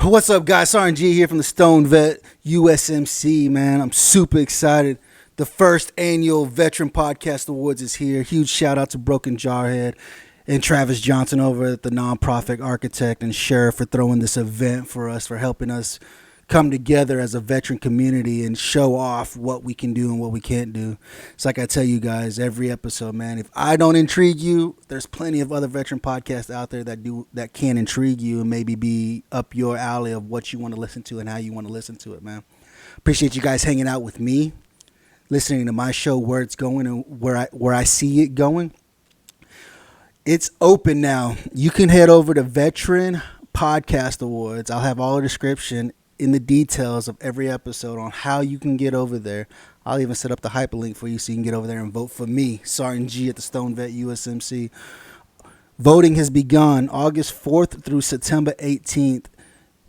What's up, guys? RNG here from the STONED VET USMC, man. I'm super excited. The first annual Veteran Podcast Awards is here. Huge shout out to Broken Jarhead and Travis Johnson over at the Nonprofit Architect and Sheriff for throwing this event for us, for helping us come together as a veteran community and show off what we can do and what we can't do. It's like I tell you guys every episode, man, if I don't intrigue you, there's plenty of other veteran podcasts out there that can intrigue you and maybe be up your alley of what you want to listen to and how you want to listen to it, man. Appreciate you guys hanging out with me, listening to my show, where it's going and where I see it going. It's open now. You can head over to Veteran Podcast Awards. I'll have all the description in the details of every episode on how you can get over there. I'll even set up the hyperlink for you so you can get over there and vote for me, Sergeant G at the STONED VET USMC. Voting has begun August 4th through September 18th.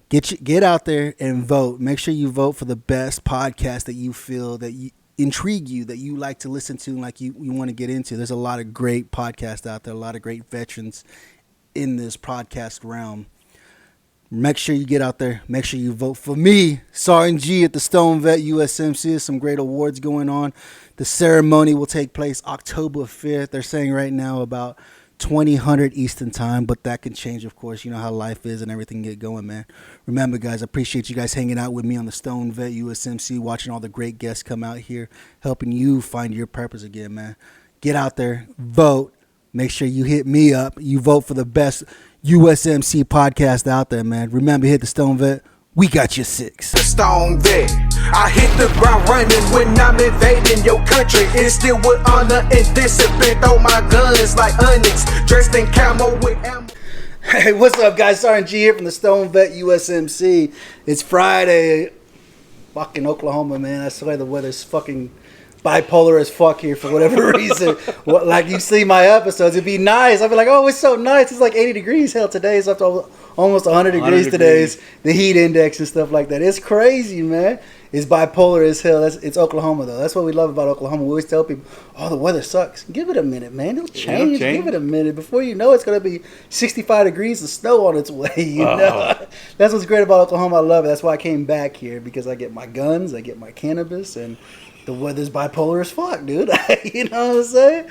Get out there and vote. Make sure you vote for the best podcast that you feel that intrigue you, that you like to listen to, and like you want to get into. There's a lot of great podcasts out there, a lot of great veterans in this podcast realm. Make sure you get out there. Make sure you vote for me, Sergeant G at the STONED VET USMC. There's some great awards going on. The ceremony will take place October 5th. They're saying right now about 2000 Eastern time, but that can change, of course. You know how life is and everything get going, man. Remember, guys, I appreciate you guys hanging out with me on the STONED VET USMC, watching all the great guests come out here, helping you find your purpose again, man. Get out there, vote. Make sure you hit me up. You vote for the best USMC podcast out there, man. Remember, hit the STONED VET. We got you 6. The STONED VET. I hit the ground running when I'm invading your country. It's still with honor and discipline. Throw my guns like onyx, dressed in camo with ammo. Hey, what's up, guys? Sergeant G here from the STONED VET USMC. It's Friday. Fucking Oklahoma, man. I swear the weather's fucking bipolar as fuck here for whatever reason. Like you see my episodes, it'd be nice. I'd be like, oh, it's so nice. It's like 80 degrees. Hell, today's up to almost 100 degrees. Today's the heat index and stuff like that. It's crazy, man. It's bipolar as hell. It's Oklahoma, though. That's what we love about Oklahoma. We always tell people, oh, the weather sucks. Give it a minute, man. It'll change. Give it a minute. Before you know, it's going to be 65 degrees of snow on its way. You know? That's what's great about Oklahoma. I love it. That's why I came back here, because I get my guns, I get my cannabis, and the weather's bipolar as fuck, dude. You know what I'm saying?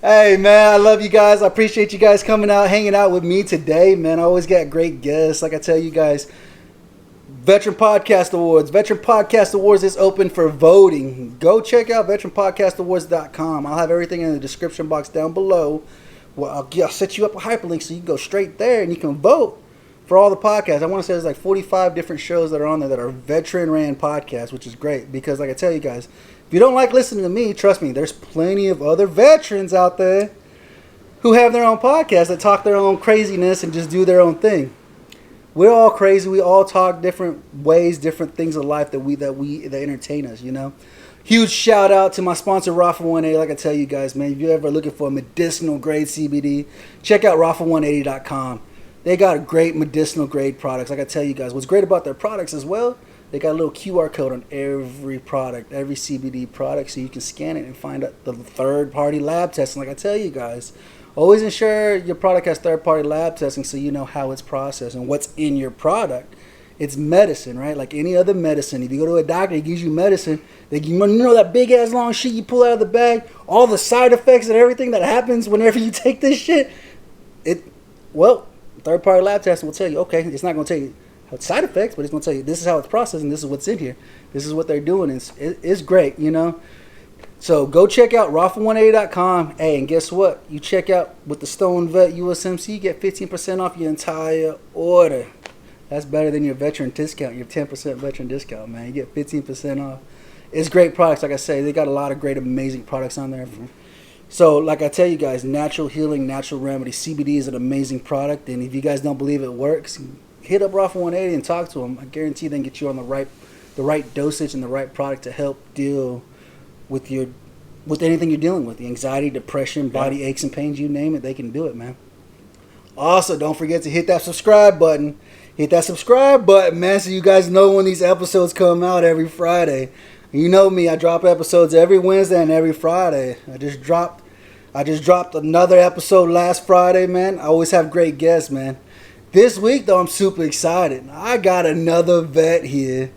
Hey, man, I love you guys. I appreciate you guys coming out, hanging out with me today, man. I always got great guests. Like I tell you guys, Veteran Podcast Awards. Veteran Podcast Awards is open for voting. Go check out veteranpodcastawards.com. I'll have everything in the description box down below. Well, I'll set you up a hyperlink so you can go straight there and you can vote for all the podcasts. I want to say there's like 45 different shows that are on there that are veteran-ran podcasts, which is great because, like I tell you guys, if you don't like listening to me, trust me, there's plenty of other veterans out there who have their own podcasts that talk their own craziness and just do their own thing. We're all crazy. We all talk different ways, different things of life that entertain us, you know. Huge shout out to my sponsor, Rafa 180. Like I tell you guys, man, if you're ever looking for a medicinal grade CBD, check out Rafa180.com. They got great medicinal grade products. Like I tell you guys, what's great about their products as well, they got a little QR code on every product, every CBD product, so you can scan it and find out the third-party lab testing. Like I tell you guys, always ensure your product has third-party lab testing so you know how it's processed and what's in your product. It's medicine, right? Like any other medicine. If you go to a doctor, he gives you medicine. You know that big-ass long shit you pull out of the bag? All the side effects and everything that happens whenever you take this shit? Third-party lab testing will tell you, okay, it's not going to tell you side effects, but it's going to tell you this is how it's processed and this is what's in here. This is what they're doing. It's great, you know. So go check out Rafa180.com. Hey, and guess what? You check out with the STONED VET USMC, you get 15% off your entire order. That's better than your veteran discount, your 10% veteran discount, man. You get 15% off. It's great products. Like I say, they got a lot of great, amazing products on there. So, like I tell you guys, natural healing, natural remedy. CBD is an amazing product, and if you guys don't believe it works, hit up Rafa 180 and talk to them. I guarantee they can get you on the right dosage and the right product to help deal with anything you're dealing with. The anxiety, depression, body aches and pains, you name it, they can do it, man. Also, don't forget to hit that subscribe button. Hit that subscribe button, man, so you guys know when these episodes come out every Friday. You know me, I drop episodes every Wednesday and every Friday. I just dropped another episode last Friday, man. I always have great guests, man. This week, though, I'm super excited. I got another vet here,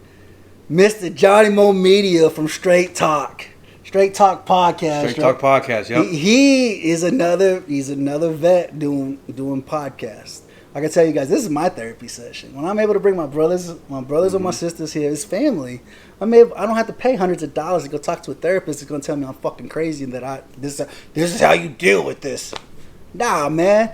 Mr. JohnnyMoMedia from ST8 Talk. ST8 Talk Podcast. ST8 Talk Podcast, yep. He's another vet doing podcasts. I can tell you guys, this is my therapy session. When I'm able to bring my brothers or my sisters here, his family, I don't have to pay hundreds of dollars to go talk to a therapist that's going to tell me I'm fucking crazy and that this is how you deal with this. Nah, man.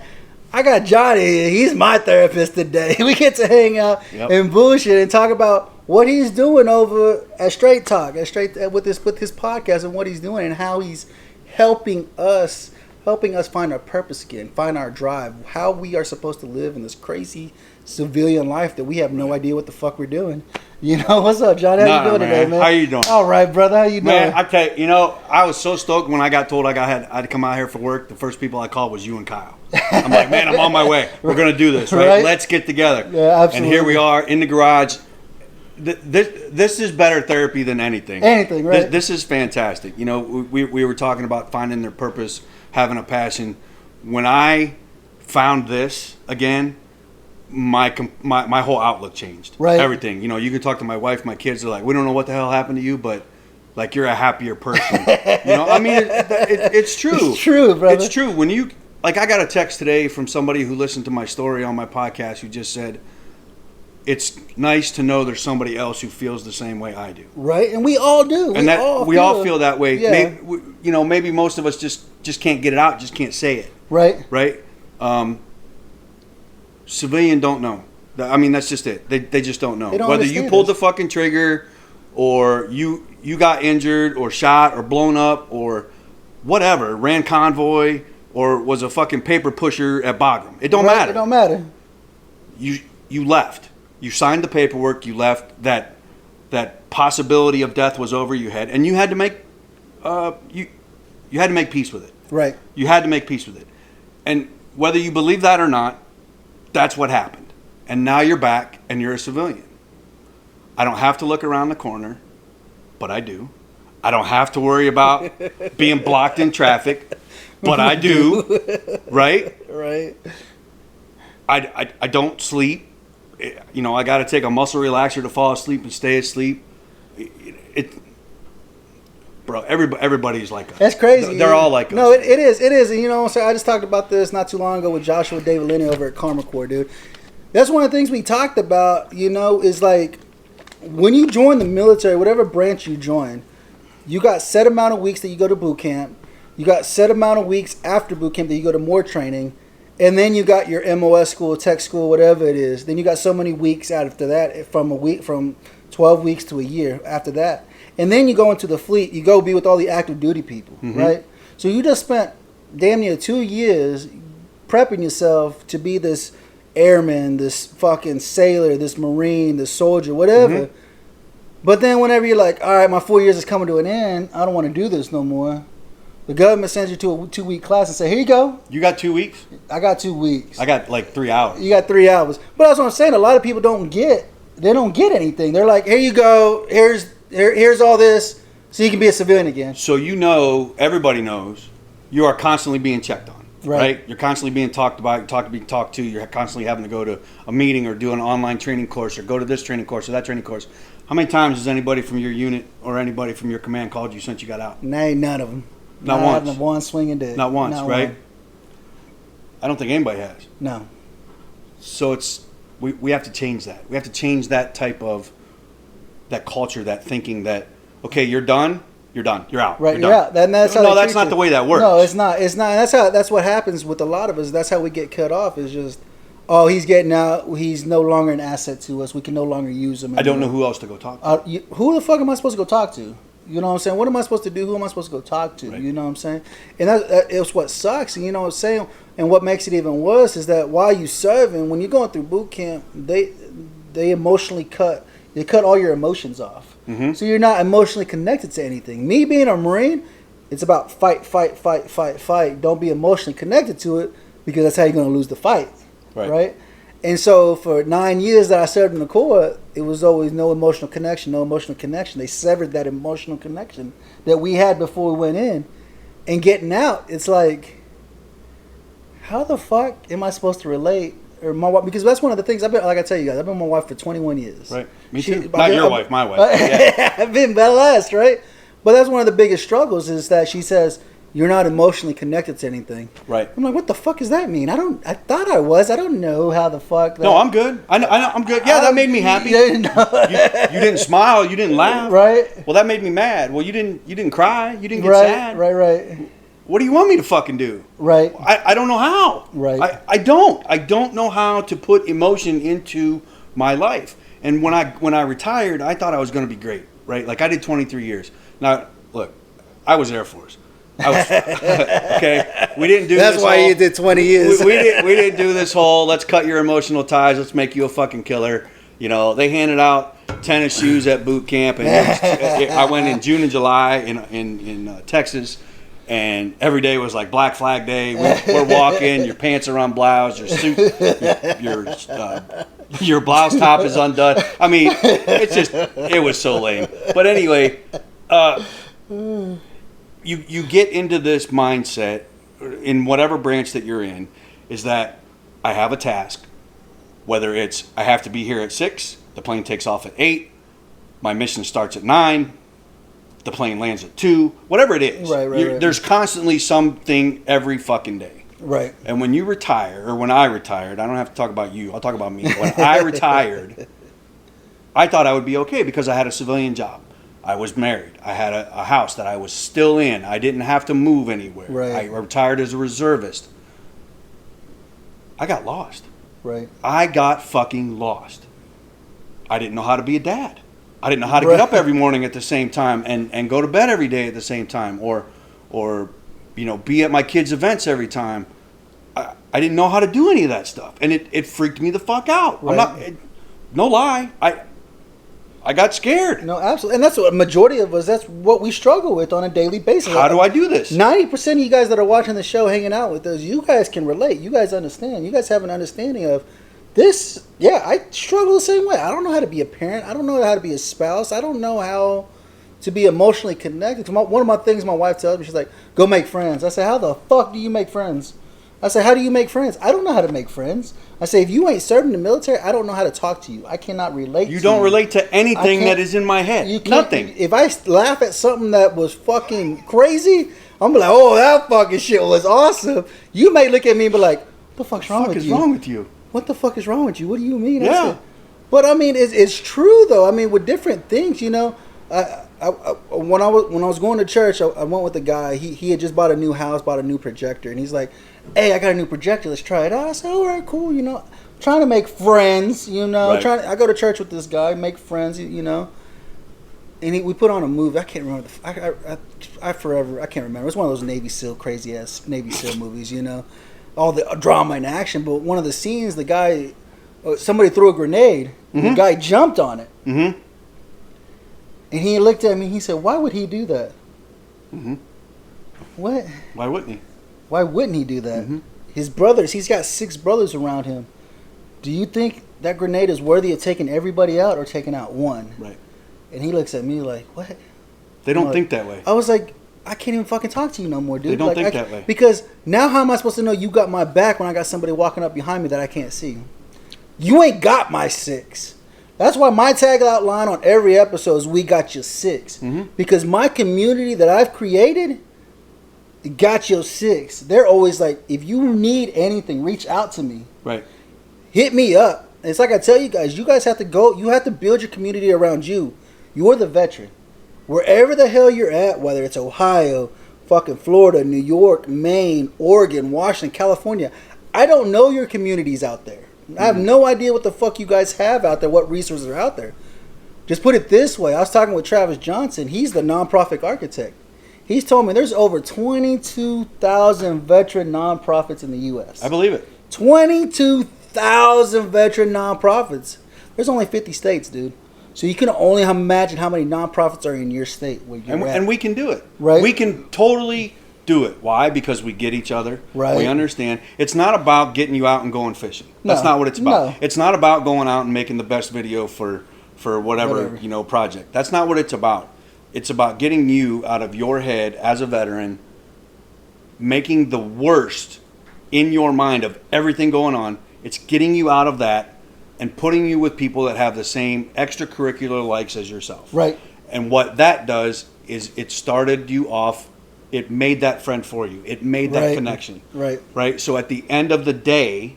I got Johnny here. He's my therapist today. We get to hang out and bullshit and talk about what he's doing over at ST8 Talk, with his podcast and what he's doing and how he's helping us find our purpose again, find our drive, how we are supposed to live in this crazy civilian life that we have no idea what the fuck we're doing. You know, what's up, Johnny? How you doing today, man? How you doing? All right, brother. How you doing? Man, I tell you, I was so stoked when I got told I had to come out here for work. The first people I called was you and Kyle. I'm like, man, I'm on my way. We're going to do this, right? Let's get together. Yeah, absolutely. And here we are in the garage. This is better therapy than anything. Anything, right? This is fantastic. We were talking about finding their purpose, having a passion. When I found this again, my whole outlook changed. Right. Everything. You can talk to my wife, my kids are like, we don't know what the hell happened to you, but like you're a happier person. I mean, it's true. It's true, brother. It's true. When you I got a text today from somebody who listened to my story on my podcast who just said, it's nice to know there's somebody else who feels the same way I do. Right, and we all do. And we all feel that way. Yeah. Maybe most of us just can't get it out, just can't say it. Right. Right. Civilian don't know. I mean, that's just it. They just don't know. Whether you pulled the fucking trigger, or you got injured, or shot, or blown up, or whatever, ran convoy, or was a fucking paper pusher at Bagram. It don't matter. It don't matter. You left. You signed the paperwork. You left. That possibility of death was over. You had to make you had to make peace with it. Right. You had to make peace with it. And whether you believe that or not, that's what happened. And now you're back and you're a civilian. I don't have to look around the corner, but I do. I don't have to worry about being blocked in traffic, but I do. Right? Right. I don't sleep. I got to take a muscle relaxer to fall asleep and stay asleep. Bro, everybody's like us. That's crazy. They're all like us. No, it is. It is. And I just talked about this not too long ago with Joshua David Linney over at Karma Corps, dude. That's one of the things we talked about, is like when you join the military, whatever branch you join, you got set amount of weeks that you go to boot camp. You got set amount of weeks after boot camp that you go to more training. And then you got your MOS school, tech school, whatever it is. Then you got so many weeks after that, from 12 weeks to a year after that. And then you go into the fleet. You go be with all the active duty people, right? So you just spent damn near 2 years prepping yourself to be this airman, this fucking sailor, this Marine, this soldier, whatever. But then whenever you're like, all right, my 4 years is coming to an end. I don't want to do this no more. The government sends you to a 2-week class and say, here you go. You got 2 weeks? I got 2 weeks. I got like 3 hours. You got 3 hours. But that's what I'm saying. A lot of people don't get anything. They're like, here you go. Here's all this so you can be a civilian again. So everybody knows you are constantly being checked on. Right? You're constantly being talked about, being talked to. You're constantly having to go to a meeting or do an online training course or go to this training course or that training course. How many times has anybody from your unit or anybody from your command called you since you got out? None of them. Not once. Not one swinging dick. Not once, right? One. I don't think anybody has. No. So we have to change that. We have to change that type of, that culture, that thinking that, okay, you're done, you're out. Right, you're out. That's that's not the way that works. No, it's not. It's not. That's what happens with a lot of us. That's how we get cut off. Is just, oh, he's getting out. He's no longer an asset to us. We can no longer use him anymore. I don't know who else to go talk to. Who the fuck am I supposed to go talk to? You know what I'm saying? What am I supposed to do? Who am I supposed to go talk to? Right. You know what I'm saying? And it's what sucks. And you know what I'm saying? And what makes it even worse is that while you serving, when you're going through boot camp, they emotionally cut all your emotions off. So you're not emotionally connected to anything. Me being a Marine, it's about fight. Don't be emotionally connected to it because that's how you're going to lose the fight. Right? And so for 9 years that I served in the Corps, it was always no emotional connection. They severed that emotional connection that we had before we went in. And getting out, it's like, how the fuck am I supposed to relate or my wife, because that's one of the things I've been, like I tell you guys, I've been with my wife for 21 years. Right. Me too. Not your wife, my wife. Yeah. I've been that last, right? But that's one of the biggest struggles is that she says, you're not emotionally connected to anything. Right. I'm like, what the fuck does that mean? I thought I was. I don't know how the fuck. No, I'm good. I know, I'm good. Yeah, that made me happy. You didn't smile. You didn't laugh. Right. Well, that made me mad. Well, you didn't cry. You didn't get Right, sad. right. What do you want me to fucking do? Right. I don't know how. Right. I don't know how to put emotion into my life. And when I retired, I thought I was going to be great, right? Like I did 23 years. Now, look, I was Air Force. Okay. We didn't do That's this why whole, you did 20 years. We didn't do this whole let's cut your emotional ties, let's make you a fucking killer. You know, they handed out tennis shoes at boot camp, and I went in June and July in Texas. And every day was like Black Flag Day. We're walking, your pants are unbloused, your suit, your blouse top is undone. I mean, it was so lame. But anyway, you get into this mindset in whatever branch that you're in, is that I have a task, whether it's I have to be here at 6, the plane takes off at 8, my mission starts at 9. The plane lands at 2, whatever it is. Right. There's constantly something every fucking day. Right. And when you retire, or when I retired, I don't have to talk about you, I'll talk about me. When I retired, I thought I would be okay because I had a civilian job. I was married. I had a house that I was still in. I didn't have to move anywhere. Right. I retired as a reservist. I got lost. Right. I got fucking lost. I didn't know how to be a dad. I didn't know how to get up every morning at the same time and go to bed every day at the same time, or be at my kids' events every time. I didn't know how to do any of that stuff, and it freaked me the fuck out. Right. No lie, I got scared. No, absolutely, and that's what a majority of us. That's what we struggle with on a daily basis. How do I do this? 90% of you guys that are watching the show, hanging out with us, you guys can relate. You guys understand. You guys have an understanding of this. Yeah, I struggle the same way. I don't know how to be a parent. I don't know how to be a spouse. I don't know how to be emotionally connected. One of my things my wife tells me, she's like, go make friends. I say, how the fuck do you make friends? I say, how do you make friends? I don't know how to make friends. I say, if you ain't serving in the military, I don't know how to talk to you. I cannot relate to you. You don't relate to anything that is in my head. Nothing. If I laugh at something that was fucking crazy, I'm like, oh, that fucking shit was awesome. You may look at me and be like, what the fuck's wrong with you? What wrong with you? What the fuck is wrong with you? What do you mean? Yeah. But I mean, it's true though. I mean, with different things, when I was going to church, I went with a guy. He had just bought a new house, bought a new projector, and he's like, "Hey, I got a new projector. Let's try it out." I said, "All right, cool." Trying to make friends. Right. I go to church with this guy, make friends. And we put on a movie. I can't remember. I can't remember. It's one of those Navy SEAL crazy ass Navy SEAL movies. All the drama and action, but one of the scenes, the guy, somebody threw a grenade, and the guy jumped on it, and he looked at me. He said, "Why would he do that?" What? Why wouldn't he? Why wouldn't he do that? His brothers. He's got 6 brothers around him. Do you think that grenade is worthy of taking everybody out or taking out one? Right. And he looks at me like, "What?" They don't think that way. I was like, I can't even fucking talk to you no more, dude. They don't think that way. Because now how am I supposed to know you got my back when I got somebody walking up behind me that I can't see? You ain't got my 6. That's why my tagline line on every episode is, we got your 6. Because my community that I've created got your 6. They're always like, if you need anything, reach out to me. Right. Hit me up. It's like I tell you guys have to go, you have to build your community around you. You're the veteran. Wherever the hell you're at, whether it's Ohio, fucking Florida, New York, Maine, Oregon, Washington, California, I don't know your communities out there. I have no idea what the fuck you guys have out there, what resources are out there. Just put it this way. I was talking with Travis Johnson. He's the nonprofit architect. He's told me there's over 22,000 veteran nonprofits in the U.S. I believe it. 22,000 veteran nonprofits. There's only 50 states, dude. So you can only imagine how many nonprofits are in your state where you're at. And we can do it. Right. We can totally do it. Why? Because we get each other. Right. We understand. It's not about getting you out and going fishing. That's not what it's about. No. It's not about going out and making the best video for whatever. Project. That's not what it's about. It's about getting you out of your head as a veteran, making the worst in your mind of everything going on It's getting you out of that and putting you with people that have the same extracurricular likes as yourself. Right. And what that does is it started you off. It made that friend for you. It made that connection. Right. Right. So at the end of the day,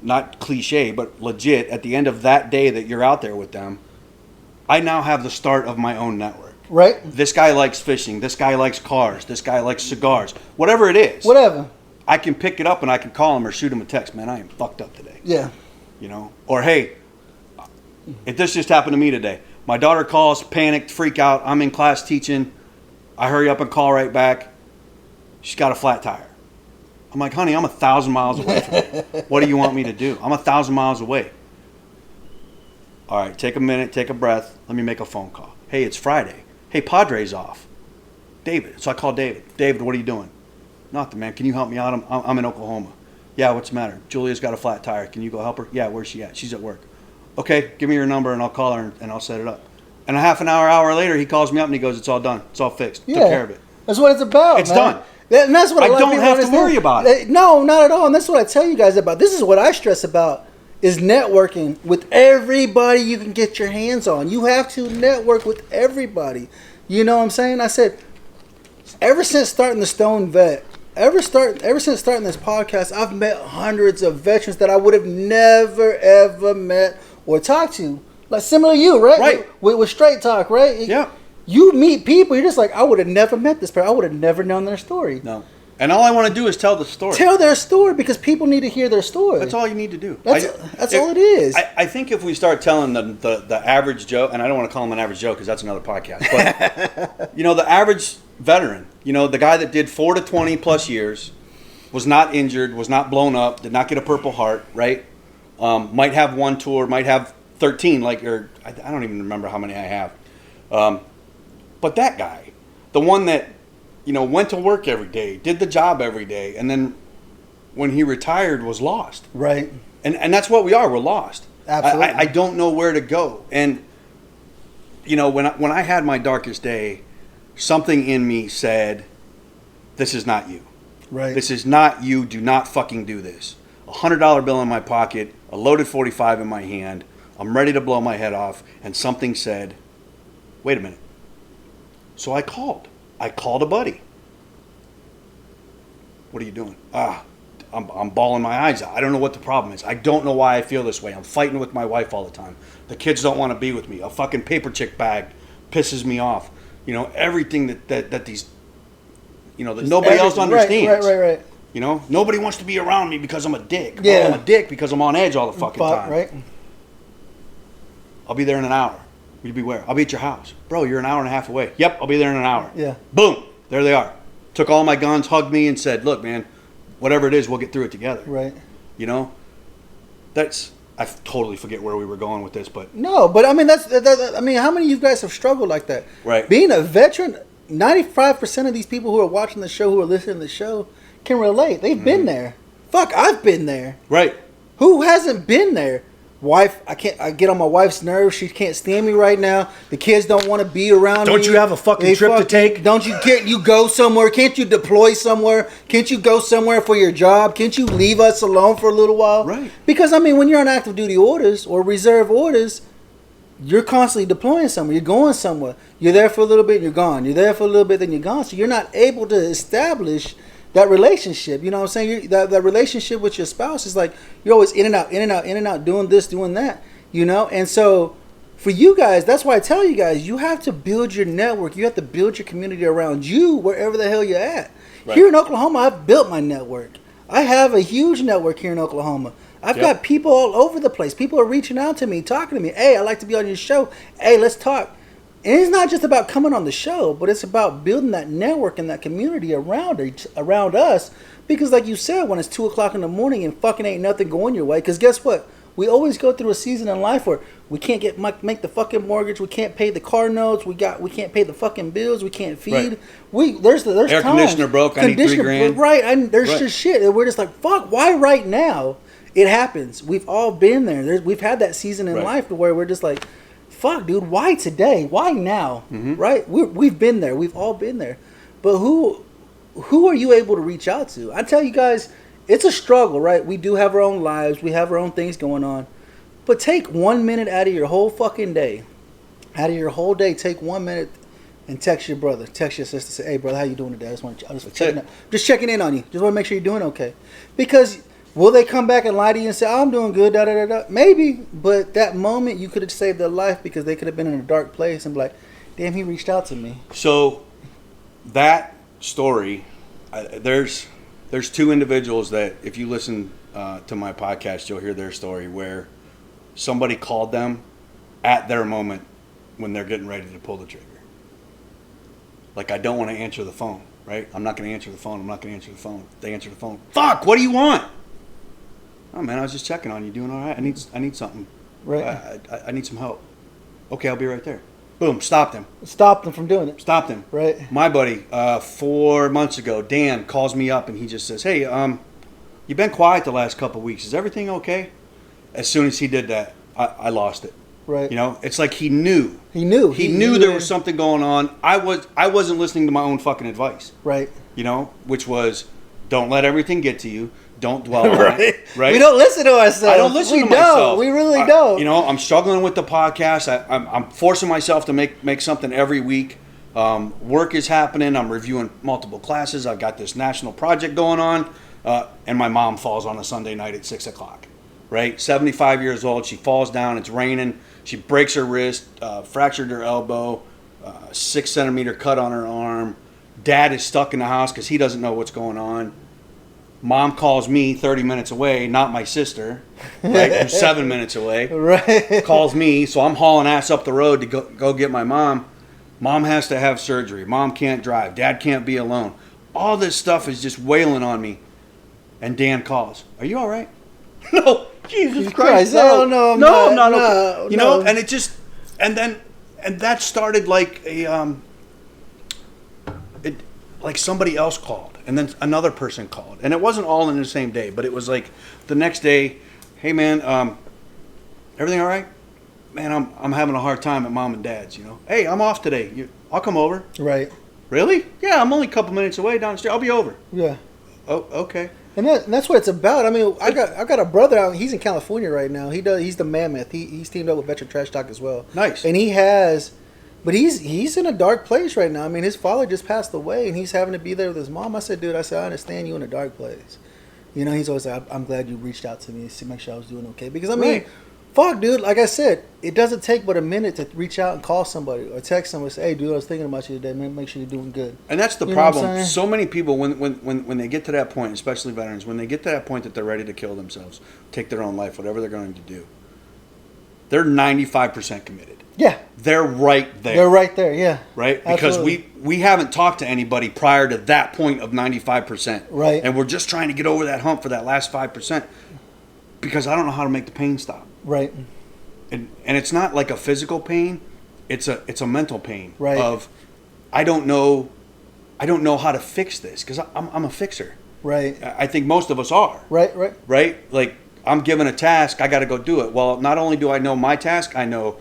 not cliche, but legit, at the end of that day that you're out there with them, I now have the start of my own network. Right. This guy likes fishing. This guy likes cars. This guy likes cigars. Whatever it is. Whatever. I can pick it up and I can call him or shoot him a text. Man, I am fucked up today. Yeah. You know? Or, hey, if this just happened to me today. My daughter calls, panicked, freak out. I'm in class teaching. I hurry up and call right back. She's got a flat tire. I'm like, honey, I'm 1,000 miles away from you. What do you want me to do? I'm 1,000 miles away. All right, take a minute, take a breath. Let me make a phone call. Hey, it's Friday. Hey, Padre's off. David. So I called David. David, what are you doing? Nothing, man. Can you help me out? I'm in Oklahoma. Yeah, what's the matter? Julia's got a flat tire. Can you go help her? Yeah, where's she at? She's at work. Okay, give me your number and I'll call her and I'll set it up. And a half an hour later, he calls me up and he goes, it's all done. It's all fixed. Yeah. Took care of it. That's what it's about. It's man. done. And that's what I don't have to worry about it. No, not at all. And that's what I tell you guys about. This is what I stress about, is networking with everybody you can get your hands on. You have to network with everybody. You know what I'm saying? I said, ever since starting the Stone Vet, ever since starting this podcast, I've met hundreds of veterans that I would have never, ever met or talked to. Like similar to you, right? Right. With ST8 Talk, right? Yeah. You meet people, you're just like, I would have never met this person. I would have never known their story. No. And all I want to do is tell the story. Tell their story because people need to hear their story. That's all you need to do. That's all it is. I think if we start telling the average Joe, and I don't want to call him an average Joe because that's another podcast, but the average veteran, the guy that did 4 to 20 plus years, was not injured, was not blown up, did not get a Purple Heart, right? Might have one tour, might have 13, I don't even remember how many I have. But that guy, the one that, went to work every day, did the job every day, and then when he retired was lost. Right. And that's what we are. We're lost. Absolutely. I don't know where to go. And, when I had my darkest day, something in me said, this is not you. Right. This is not you. Do not fucking do this. $100 bill in my pocket, a loaded 45 in my hand. I'm ready to blow my head off. And something said, wait a minute. So I called a buddy. What are you doing? I'm bawling my eyes out. I don't know what the problem is. I don't know why I feel this way. I'm fighting with my wife all the time. The kids don't want to be with me. A fucking paper chick bag pisses me off. Everything that these, that nobody else understands. Right. Nobody wants to be around me because I'm a dick. Yeah. Well, I'm a dick because I'm on edge all the fucking time. Right. I'll be there in an hour. Will you be where? I'll be at your house. Bro, you're an hour and a half away. Yep, I'll be there in an hour. Yeah. Boom. There they are. Took all my guns, hugged me, and said, look, man, whatever it is, we'll get through it together. Right. I totally forget where we were going with this, but... No, but I mean, how many of you guys have struggled like that? Right. Being a veteran, 95% of these people who are watching the show, who are listening to the show, can relate. They've been there. Fuck, I've been there. Right. Who hasn't been there? Wife, I get on my wife's nerves. She can't stand me right now. The kids don't want to be around me. Don't you have a fucking trip to take? Can't you go somewhere? Can't you deploy somewhere? Can't you go somewhere for your job? Can't you leave us alone for a little while? Right. Because, when you're on active duty orders or reserve orders, you're constantly deploying somewhere. You're going somewhere. You're there for a little bit, and you're gone. You're there for a little bit, then you're gone. So you're not able to establish that relationship. You know what I'm saying? That relationship with your spouse is like you're always in and out, doing this, doing that. And so for you guys, that's why I tell you guys, you have to build your network. You have to build your community around you wherever the hell you're at. Right. Here in Oklahoma, I've built my network. I have a huge network here in Oklahoma. I've got people all over the place. People are reaching out to me, talking to me. Hey, I'd like to be on your show. Hey, let's talk. And it's not just about coming on the show, but it's about building that network and that community around us. Because like you said, when it's 2 o'clock in the morning and fucking ain't nothing going your way, because guess what? We always go through a season in life where we can't make the fucking mortgage, we can't pay the car notes, we can't pay the fucking bills, we can't feed. Right. There's air conditioner broke, I need $3,000. Right, and there's just shit. And we're just like, fuck, why right now? It happens. We've all been there. We've had that season in life where we're just like, fuck, dude, why today? Why now? Mm-hmm. Right? We've been there. We've all been there. But who are you able to reach out to? I tell you guys, it's a struggle, right? We do have our own lives. We have our own things going on. But take 1 minute out of your whole fucking day. Out of your whole day, take 1 minute and text your brother. Text your sister. Say, hey, brother, how you doing today? Just checking in on you. Just want to make sure you're doing okay. Because will they come back and lie to you and say, oh, I'm doing good, da-da-da-da? Maybe. But that moment, you could have saved their life because they could have been in a dark place and be like, damn, he reached out to me. So that story, there's two individuals that if you listen to my podcast, you'll hear their story where somebody called them at their moment when they're getting ready to pull the trigger. Like, I don't want to answer the phone, right? I'm not going to answer the phone. I'm not going to answer the phone. They answer the phone. Fuck, what do you want? Oh, man, I was just checking on you. Doing all right? I need something. Right. I need some help. Okay, I'll be right there. Boom, stopped him. Stopped them from doing it. Stopped him. Right. My buddy, 4 months ago, Dan, calls me up and he just says, hey, you've been quiet the last couple of weeks. Is everything okay? As soon as he did that, I lost it. Right. You know, it's like he knew. He knew There was something going on. I wasn't listening to my own fucking advice. Right. You know, which was, don't let everything get to you. Don't dwell on it. Right. We don't listen to ourselves. I don't listen to myself. We really don't. You know, I'm struggling with the podcast. I'm forcing myself to make something every week. Work is happening. I'm reviewing multiple classes. I've got this national project going on. And my mom falls on a Sunday night at 6 o'clock. Right? 75 years old. She falls down. It's raining. She breaks her wrist, fractured her elbow, 6 centimeter cut on her arm. Dad is stuck in the house because he doesn't know what's going on. Mom calls me 30 minutes away, not my sister, right? Who's 7 minutes away. Right. Calls me, so I'm hauling ass up the road to go get my mom. Mom has to have surgery. Mom can't drive. Dad can't be alone. All this stuff is just wailing on me. And Dan calls. Are you all right? No. Jesus Christ. No, I'm not. You know, and it just, and that started like like somebody else called, and then another person called, and it wasn't all in the same day, but it was like the next day, hey man, everything all right? Man, I'm having a hard time at mom and dad's, you know. Hey, I'm off today. I'll come over. Right. Really? Yeah, I'm only a couple minutes away down the street. I'll be over. Yeah. Oh, okay. And that's what it's about. I mean, I got a brother out. He's in California right now. He's the Mammoth. He's teamed up with Veteran Trash Talk as well. Nice. And but he's in a dark place right now. I mean, his father just passed away, and he's having to be there with his mom. I said, dude, I understand you in a dark place. You know, he's always like, I'm glad you reached out to me to make sure I was doing okay. Because I mean, fuck, dude. Like I said, it doesn't take but a minute to reach out and call somebody or text somebody and say, hey, dude, I was thinking about you today. Man, make sure you're doing good. And that's the problem. So many people, when they get to that point, especially veterans, when they get to that point that they're ready to kill themselves, take their own life, whatever they're going to do, they're 95% committed. Yeah. They're right there. They're right there, yeah. Right? Because we haven't talked to anybody prior to that point of 95%. Right. And we're just trying to get over that hump for that last 5% because I don't know how to make the pain stop. Right. And it's not like a physical pain. It's a mental pain. Right. Of I don't know how to fix this because I'm a fixer. Right. I think most of us are. Right. Right? Like I'm given a task, I got to go do it. Well, not only do I know my task, I know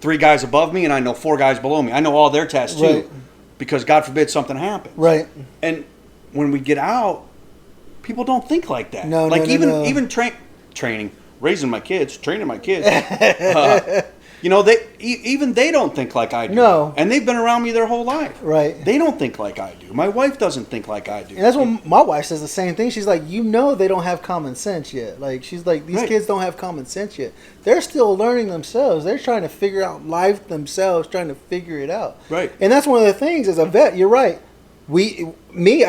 3 guys above me and I know 4 guys below me. I know all their tasks too. Right. Because God forbid something happens. Right. And when we get out, people don't think like that. No, like no. even training, raising my kids, training my kids. You know, they don't think like I do. No. And they've been around me their whole life. Right. They don't think like I do. My wife doesn't think like I do. And that's what my wife says the same thing. She's like, they don't have common sense yet. Like, she's like, these kids don't have common sense yet. They're still learning themselves. They're trying to figure out life themselves, trying to figure it out. Right. And that's one of the things as a vet, you're right. I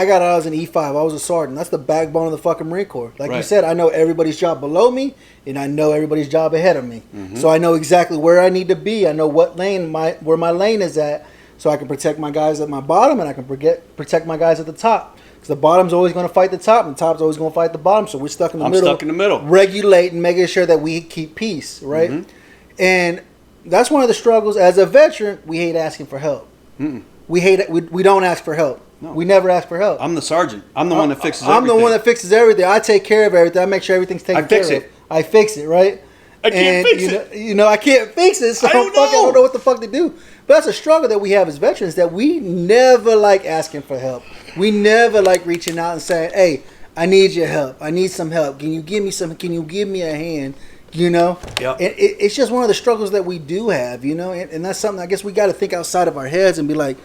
got out, I was an E5. I was a sergeant. That's the backbone of the fucking Marine Corps. Like you said, I know everybody's job below me, and I know everybody's job ahead of me. Mm-hmm. So I know exactly where I need to be. I know what lane where my lane is at, so I can protect my guys at my bottom, and I can protect my guys at the top. Because the bottom's always going to fight the top, and the top's always going to fight the bottom. So we're stuck in the middle. I'm stuck in the middle. Regulating, making sure that we keep peace, right? Mm-hmm. And that's one of the struggles. As a veteran, we hate asking for help. Mm-mm. We hate it. We don't ask for help. No. We never ask for help. I'm the sergeant. I'm the one that fixes everything. I'm the one that fixes everything. I take care of everything. I make sure everything's taken care of. I fix it, right? I can't fix it. You know, I can't fix it, so I don't know what the fuck to do. But that's a struggle that we have as veterans, that we never like asking for help. We never like reaching out and saying, hey, I need your help. I need some help. Can you give me some? Can you give me a hand? You know, it's just one of the struggles that we do have. You know, and that's something I guess we got to think outside of our heads and be like,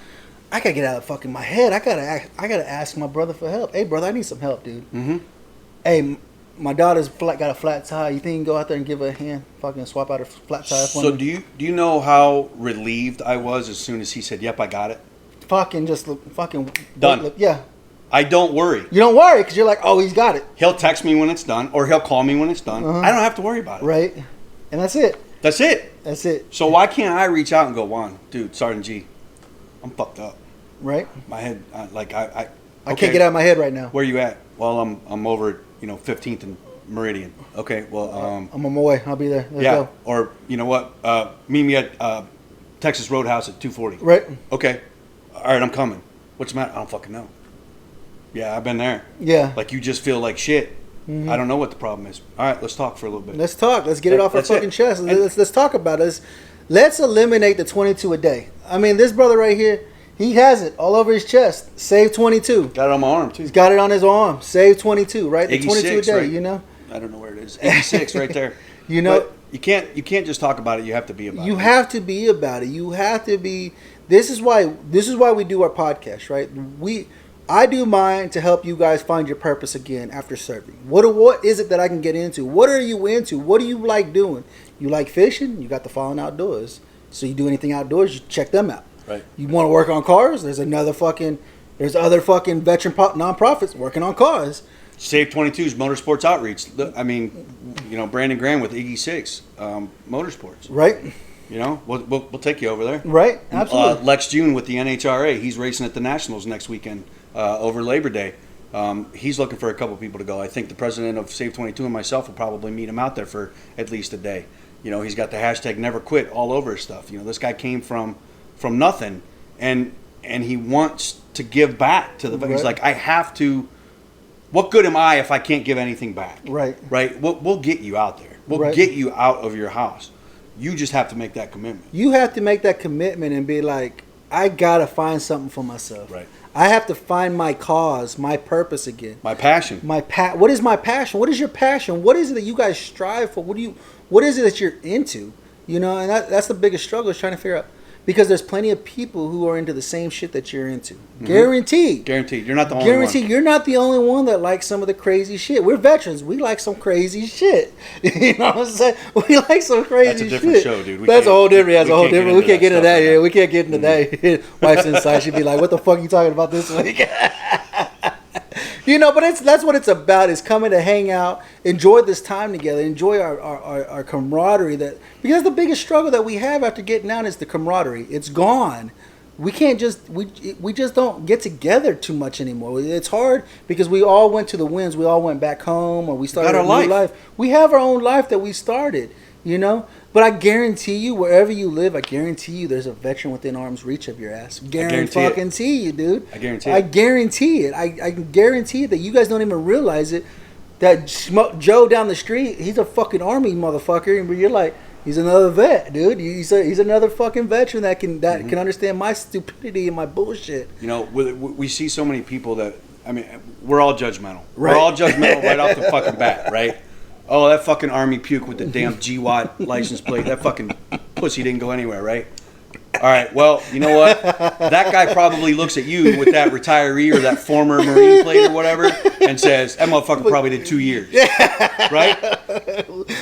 I gotta get out of fucking my head. I gotta ask my brother for help. Hey, brother, I need some help, dude. Mm-hmm. Hey, my daughter's got a flat tire. You think you can go out there and give her a hand? Fucking swap out her flat tire for me? So do you know how relieved I was as soon as he said, "Yep, I got it." Fucking done. Yeah. I don't worry. You don't worry because you're like, oh, he's got it. He'll text me when it's done, or he'll call me when it's done. I don't have to worry about it. Right. And that's it. That's it. That's it. So why can't I reach out and go, Juan, dude, Sergeant G, I'm fucked up. Right. My head, I can't get out of my head right now. Where you at? Well, I'm over, 15th and Meridian. Okay. Well, I'm on my way. I'll be there. Let's go. Or you know what? Meet me at Texas Roadhouse at 2:40. Right. Okay. All right, I'm coming. What's the matter? I don't fucking know. Yeah, I've been there. Yeah. Like you just feel like shit. Mm-hmm. I don't know what the problem is. All right, let's talk for a little bit. Let's talk. Let's get it off our fucking chest. Let's talk about it. Let's eliminate the 22 a day. I mean, this brother right here, he has it all over his chest. Save 22. Got it on my arm too. He's got it on his arm. Save 22. Right. The 22 a day. Right? You know. I don't know where it is. 86 right there. You know. But you can't just talk about it. You have to be about it. You have to be about it. You have to be. This is why we do our podcast, right? I do mine to help you guys find your purpose again after serving. What is it that I can get into? What are you into? What do you like doing? You like fishing? You got the Fallen Outdoors. So you do anything outdoors, you check them out. Right. You want to work on cars? There's other fucking veteran nonprofits working on cars. Save 22's Motorsports Outreach. I mean, Brandon Graham with Iggy 6 Motorsports. Right. We'll take you over there. Right. Absolutely. Lex June with the NHRA. He's racing at the Nationals next weekend over Labor Day. He's looking for a couple people to go. I think the president of Save 22 and myself will probably meet him out there for at least a day. He's got the hashtag never quit all over his stuff. This guy came from nothing and he wants to give back to the. Right. He's like, I have to. What good am I if I can't give anything back? Right. Right. We'll get you out there. We'll get you out of your house. You just have to make that commitment. You have to make that commitment and be like, I gotta find something for myself. Right. I have to find my cause, my purpose again. My passion. What is my passion? What is your passion? What is it that you guys strive for? What is it that you're into? And that's the biggest struggle, is trying to figure out. Because there's plenty of people who are into the same shit that you're into. Mm-hmm. Guaranteed. You're not the only one. Guaranteed. You're not the only one that likes some of the crazy shit. We're veterans. We like some crazy shit. You know what I'm saying? We like some crazy shit. That's a different show, dude. That's a whole different. We can't get into that here. We can't get into that. Wife's inside. She'd be like, what the fuck are you talking about this week? But that's what it's about, is coming to hang out, enjoy this time together, enjoy our camaraderie. Because the biggest struggle that we have after getting out is the camaraderie. It's gone. We can't we just don't get together too much anymore. It's hard because we all went to the winds. We all went back home, or we started a new life. We have our own life that we started, But I guarantee you, wherever you live, I guarantee you there's a veteran within arm's reach of your ass. Guarantee you, dude. I guarantee it. I can guarantee it that you guys don't even realize it. That Joe down the street, he's a fucking army motherfucker, and you're like, he's another vet, dude. He's another fucking veteran that can understand my stupidity and my bullshit. We see so many people that, we're all judgmental. Right. We're all judgmental right off the fucking bat, right? Oh, that fucking army puke with the damn GWAT license plate. That fucking pussy didn't go anywhere, right? All right, well, you know what? That guy probably looks at you with that retiree or that former Marine plate or whatever and says, that motherfucker probably did 2 years. Right? But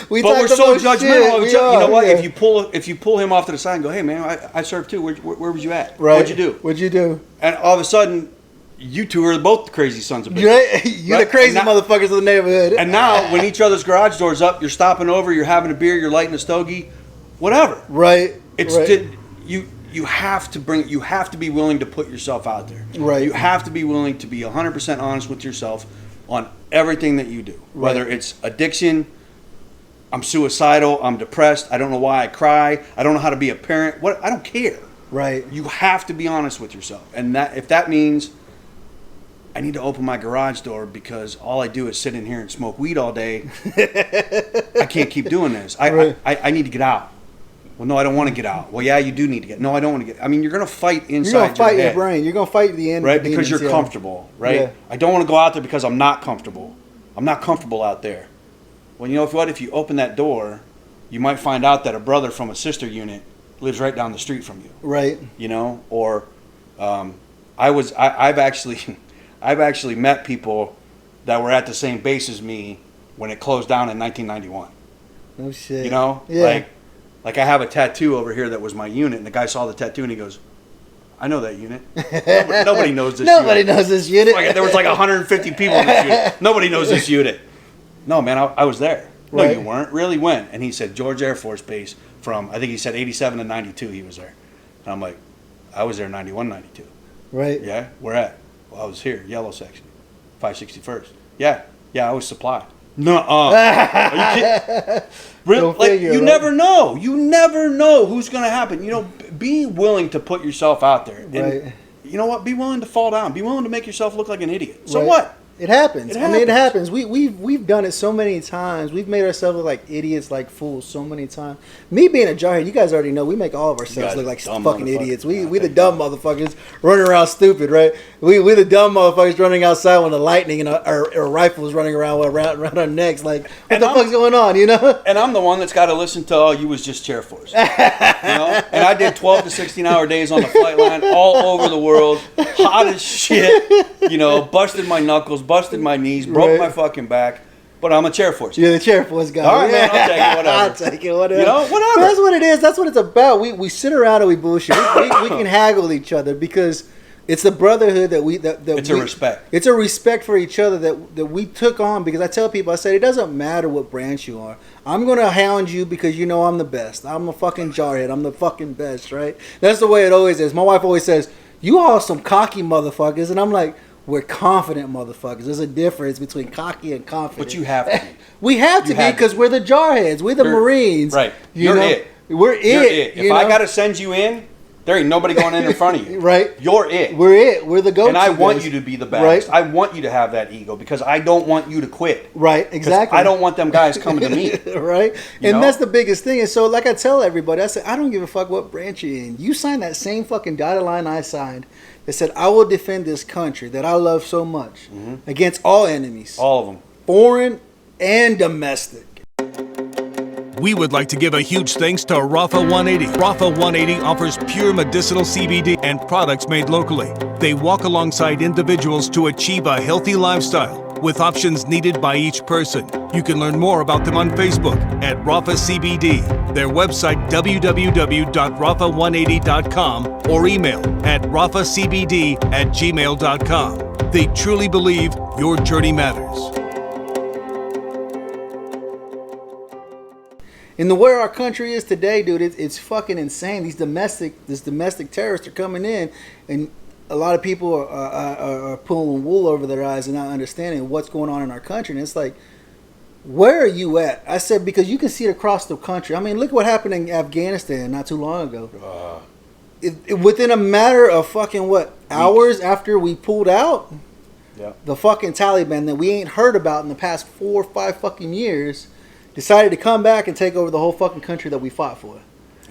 we're so judgmental. You know what? Yeah. If you pull him off to the side and go, hey, man, I served too. Where was you at? Right. What'd you do? And all of a sudden, you two are both the crazy sons of bitches. You're the crazy motherfuckers of the neighborhood. And now, when each other's garage door's up, you're stopping over, you're having a beer, you're lighting a stogie, whatever. Right. You have to be willing to put yourself out there. Right. You have to be willing to be 100% honest with yourself on everything that you do. Right. Whether it's addiction, I'm suicidal, I'm depressed, I don't know why I cry, I don't know how to be a parent. I don't care. Right. You have to be honest with yourself. And if that means I need to open my garage door because all I do is sit in here and smoke weed all day, I can't keep doing this. I need to get out. Well, no, I don't want to get out. Well, yeah, you do need to get. No, I don't want to get. I mean, you're going to fight inside. You're going to fight your your brain. You're going to fight the end. Right, because you're comfortable. Right. Yeah. I don't want to go out there because I'm not comfortable. I'm not comfortable out there. Well, you know what? If you open that door, you might find out that a brother from a sister unit lives right down the street from you. Right. You know, or I've actually met people that were at the same base as me when it closed down in 1991. No shit. You know, yeah. Like I have a tattoo over here that was my unit, and the guy saw the tattoo and he goes, "I know that unit. Nobody knows this. Nobody knows this unit. There was like 150 people in this unit. Nobody knows this unit." No, man, I was there. No, Right. you weren't. Really? When? And he said George Air Force Base from, I think he said 87 to 92. He was there, and I'm like, I was there 91, 92. Right. Yeah, where at? Well, I was here, yellow section, 561st. Yeah, I was supply. Nuh-uh. Are you kidding? Really? Like, figure, you right? never know. You never know who's going to happen. You know, be willing to put yourself out there. And Right. you know what? Be willing to fall down. Be willing to make yourself look like an idiot. So Right. what? It happens. It I mean, it happens. happens. We've done it so many times. We've made ourselves look like idiots, like fools, so many times. Me being a jarhead, you guys already know, we make all of ourselves guys look like dumb fucking motherfuckers. idiots. We Yeah, the thank dumb motherfuckers running around stupid, right? We the dumb motherfuckers running outside when the lightning and our rifles running around our necks. Like, what And the I'm- fuck's going on? You know? And I'm the one that's got to listen to, oh, you was just chair force. You know? And I did 12 to 16-hour days on the flight line all over the world, hot as shit, you know, busted my knuckles, busted my knees, broke Right. my fucking back, but I'm a chair force. You're the chair force guy. All right, man, I'll take it, whatever. I'll take it, whatever. You know, whatever. But that's what it is. That's what it's about. We sit around and we bullshit. We can haggle with each other because it's the brotherhood that It's a respect. It's a respect for each other that we took on. Because I tell people, I said, it doesn't matter what branch you are. I'm gonna hound you because you know I'm the best. I'm a fucking jarhead. I'm the fucking best, right? That's the way it always is. My wife always says, "You all some cocky motherfuckers," and I'm like, we're confident motherfuckers. There's a difference between cocky and confident. But you have to be. We have to You be have to because be. we're the jarheads. We're the You're- Marines. Right. You You're know? it. We're it. You're it. If you I know? got to send you in, there ain't nobody going in front of you. Right. You're it. We're it. We're the go-to And I want guys. you to be the best. Right. I want you to have that ego because I don't want you to quit. Right. 'Cause Exactly. I don't want them guys coming to me. Right. You And know? that's the biggest thing. And so, like I tell everybody, I said, I don't give a fuck what branch you're in. You signed that same fucking dotted line I signed that said, I will defend this country that I love so much against all enemies, All of them. foreign and domestic. We would like to give a huge thanks to Rafa 180. Rafa 180 offers pure medicinal CBD and products made locally. They walk alongside individuals to achieve a healthy lifestyle with options needed by each person. You can learn more about them on Facebook at Rafa CBD, their website www.rafa180.com, or email at rafacbd@gmail.com. They truly believe your journey matters. In the way our country is today, dude, it's fucking insane. These domestic terrorists are coming in, and a lot of people are pulling wool over their eyes and not understanding what's going on in our country. And it's like, where are you at? I said, because you can see it across the country. I mean, look what happened in Afghanistan not too long ago. Within a matter of fucking hours after we pulled out, the fucking Taliban that we ain't heard about in the past 4 or 5 fucking years decided to come back and take over the whole fucking country that we fought for.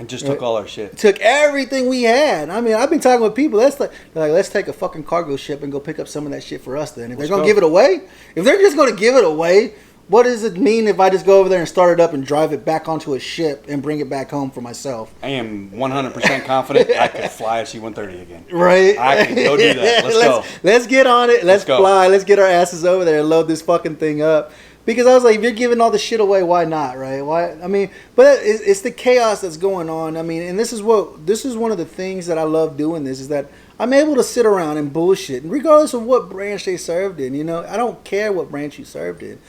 And just took all our shit. Took everything we had. I mean, I've been talking with people. They're like, let's take a fucking cargo ship and go pick up some of that shit for us then. If they're going to give it away, if they're just going to give it away, what does it mean if I just go over there and start it up and drive it back onto a ship and bring it back home for myself? I am 100% confident I could fly a C-130 again. Right? I can go do that. Let's go. Let's get on it. Let's go. fly. Let's get our asses over there and load this fucking thing up. Because I was like, if you're giving all the shit away, why not, right? Why? I mean, but it's the chaos that's going on. I mean, and this is one of the things that I love doing. This is that I'm able to sit around and bullshit, and regardless of what branch they served in. You know, I don't care what branch you served in.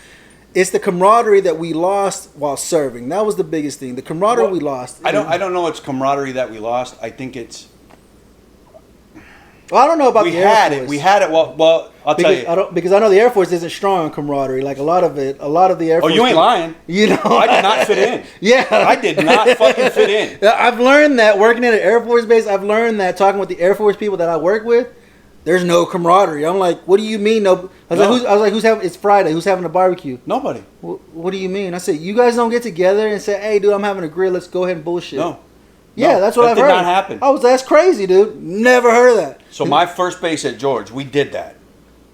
It's the camaraderie that we lost while serving. That was the biggest thing. The camaraderie we lost. I don't know it's camaraderie that we lost. I think it's Well, I don't know about we the Air had Force. it. We had it. Well, I'll tell you. Because I know the Air Force isn't strong on camaraderie. Like a lot of the Air Force. Oh, you ain't lying. You know, I did not fit in. Yeah, I did not fucking fit in. I've learned that working at an Air Force base. I've learned that talking with the Air Force people that I work with, there's no camaraderie. I'm like, what do you mean no? I was like, who's having? It's Friday. Who's having a barbecue? Nobody. What do you mean? I said, you guys don't get together and say, hey, dude, I'm having a grill. Let's go ahead and bullshit. No. Yeah, that's what I've That heard. did not happen. That's crazy, dude. Never heard of that. So my first base at George, we did that.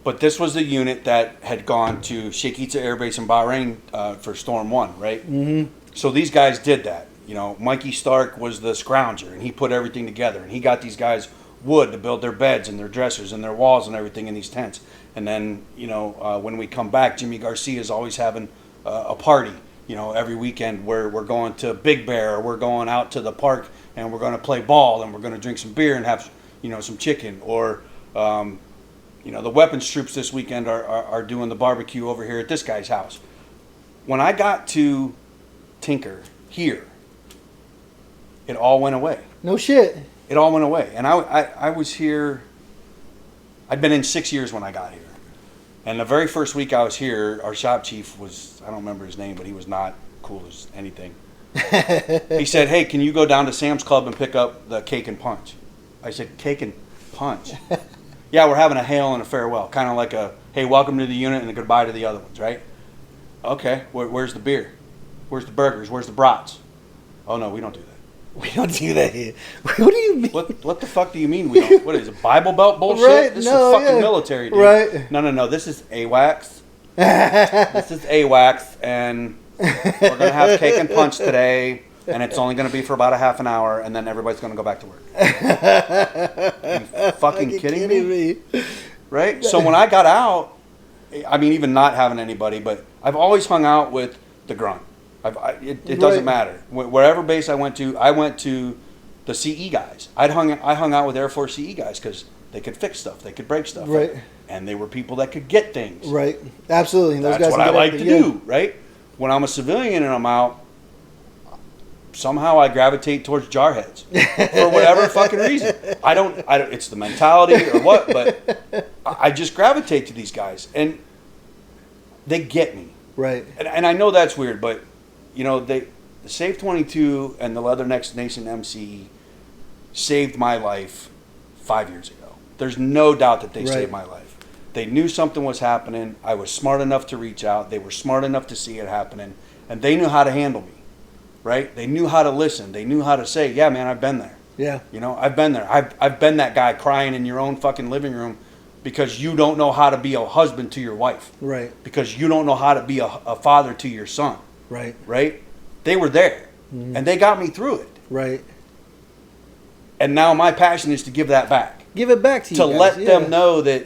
But this was the unit that had gone to Sheikh Issa Air Base in Bahrain for Storm 1, right? Mm-hmm. So these guys did that. You know, Mikey Stark was the scrounger, and he put everything together. And he got these guys wood to build their beds and their dressers and their walls and everything in these tents. And then, you know, when we come back, Jimmy Garcia is always having a party, you know, every weekend where we're going to Big Bear, or we're going out to the park and we're going to play ball and we're going to drink some beer and have, you know, some chicken. Or, you know, the weapons troops this weekend are doing the barbecue over here at this guy's house. When I got to Tinker here, it all went away. No shit. It all went away. And I was here, I'd been in 6 years when I got here. And the very first week I was here, our shop chief was, I don't remember his name, but he was not cool as anything. He said, hey, can you go down to Sam's Club and pick up the cake and punch? I said, cake and punch? Yeah, we're having a hail and a farewell. Kind of like a, hey, welcome to the unit and a goodbye to the other ones, right? Okay, where's the beer? Where's the burgers? Where's the brats? Oh, no, we don't do that. We don't do that here. What do you mean? What the fuck do you mean we don't? What is it, Bible Belt bullshit? Right, This no, is fucking yeah. military, dude. Right. No. This is AWACS. This is AWACS, and we're going to have cake and punch today, and it's only going to be for about a half an hour, and then everybody's going to go back to work. You fucking kidding me? Right? So when I got out, I mean, even not having anybody, but I've always hung out with the grunt. It doesn't matter. Wherever base I went to the CE guys. I hung out with Air Force CE guys because they could fix stuff, they could break stuff, right? And they were people that could get things, right? Absolutely. Those That's guys what I like to do, right? When I'm a civilian and I'm out, somehow I gravitate towards jarheads for whatever fucking reason. I don't. It's the mentality or what, but I just gravitate to these guys, and they get me, right? And I know that's weird, but you know, the Save 22 and the Leathernecks Nation MC saved my life 5 years ago. There's no doubt that they saved my life. They knew something was happening. I was smart enough to reach out. They were smart enough to see it happening. And they knew how to handle me, right? They knew how to listen. They knew how to say, yeah, man, I've been there. Yeah. You know, I've been there. I've been that guy crying in your own fucking living room because you don't know how to be a husband to your wife. Right. Because you don't know how to be a father to your son. Right. Right? They were there. Mm-hmm. And they got me through it. Right. And now my passion is to give that back. Give it back to you to guys. let them know that,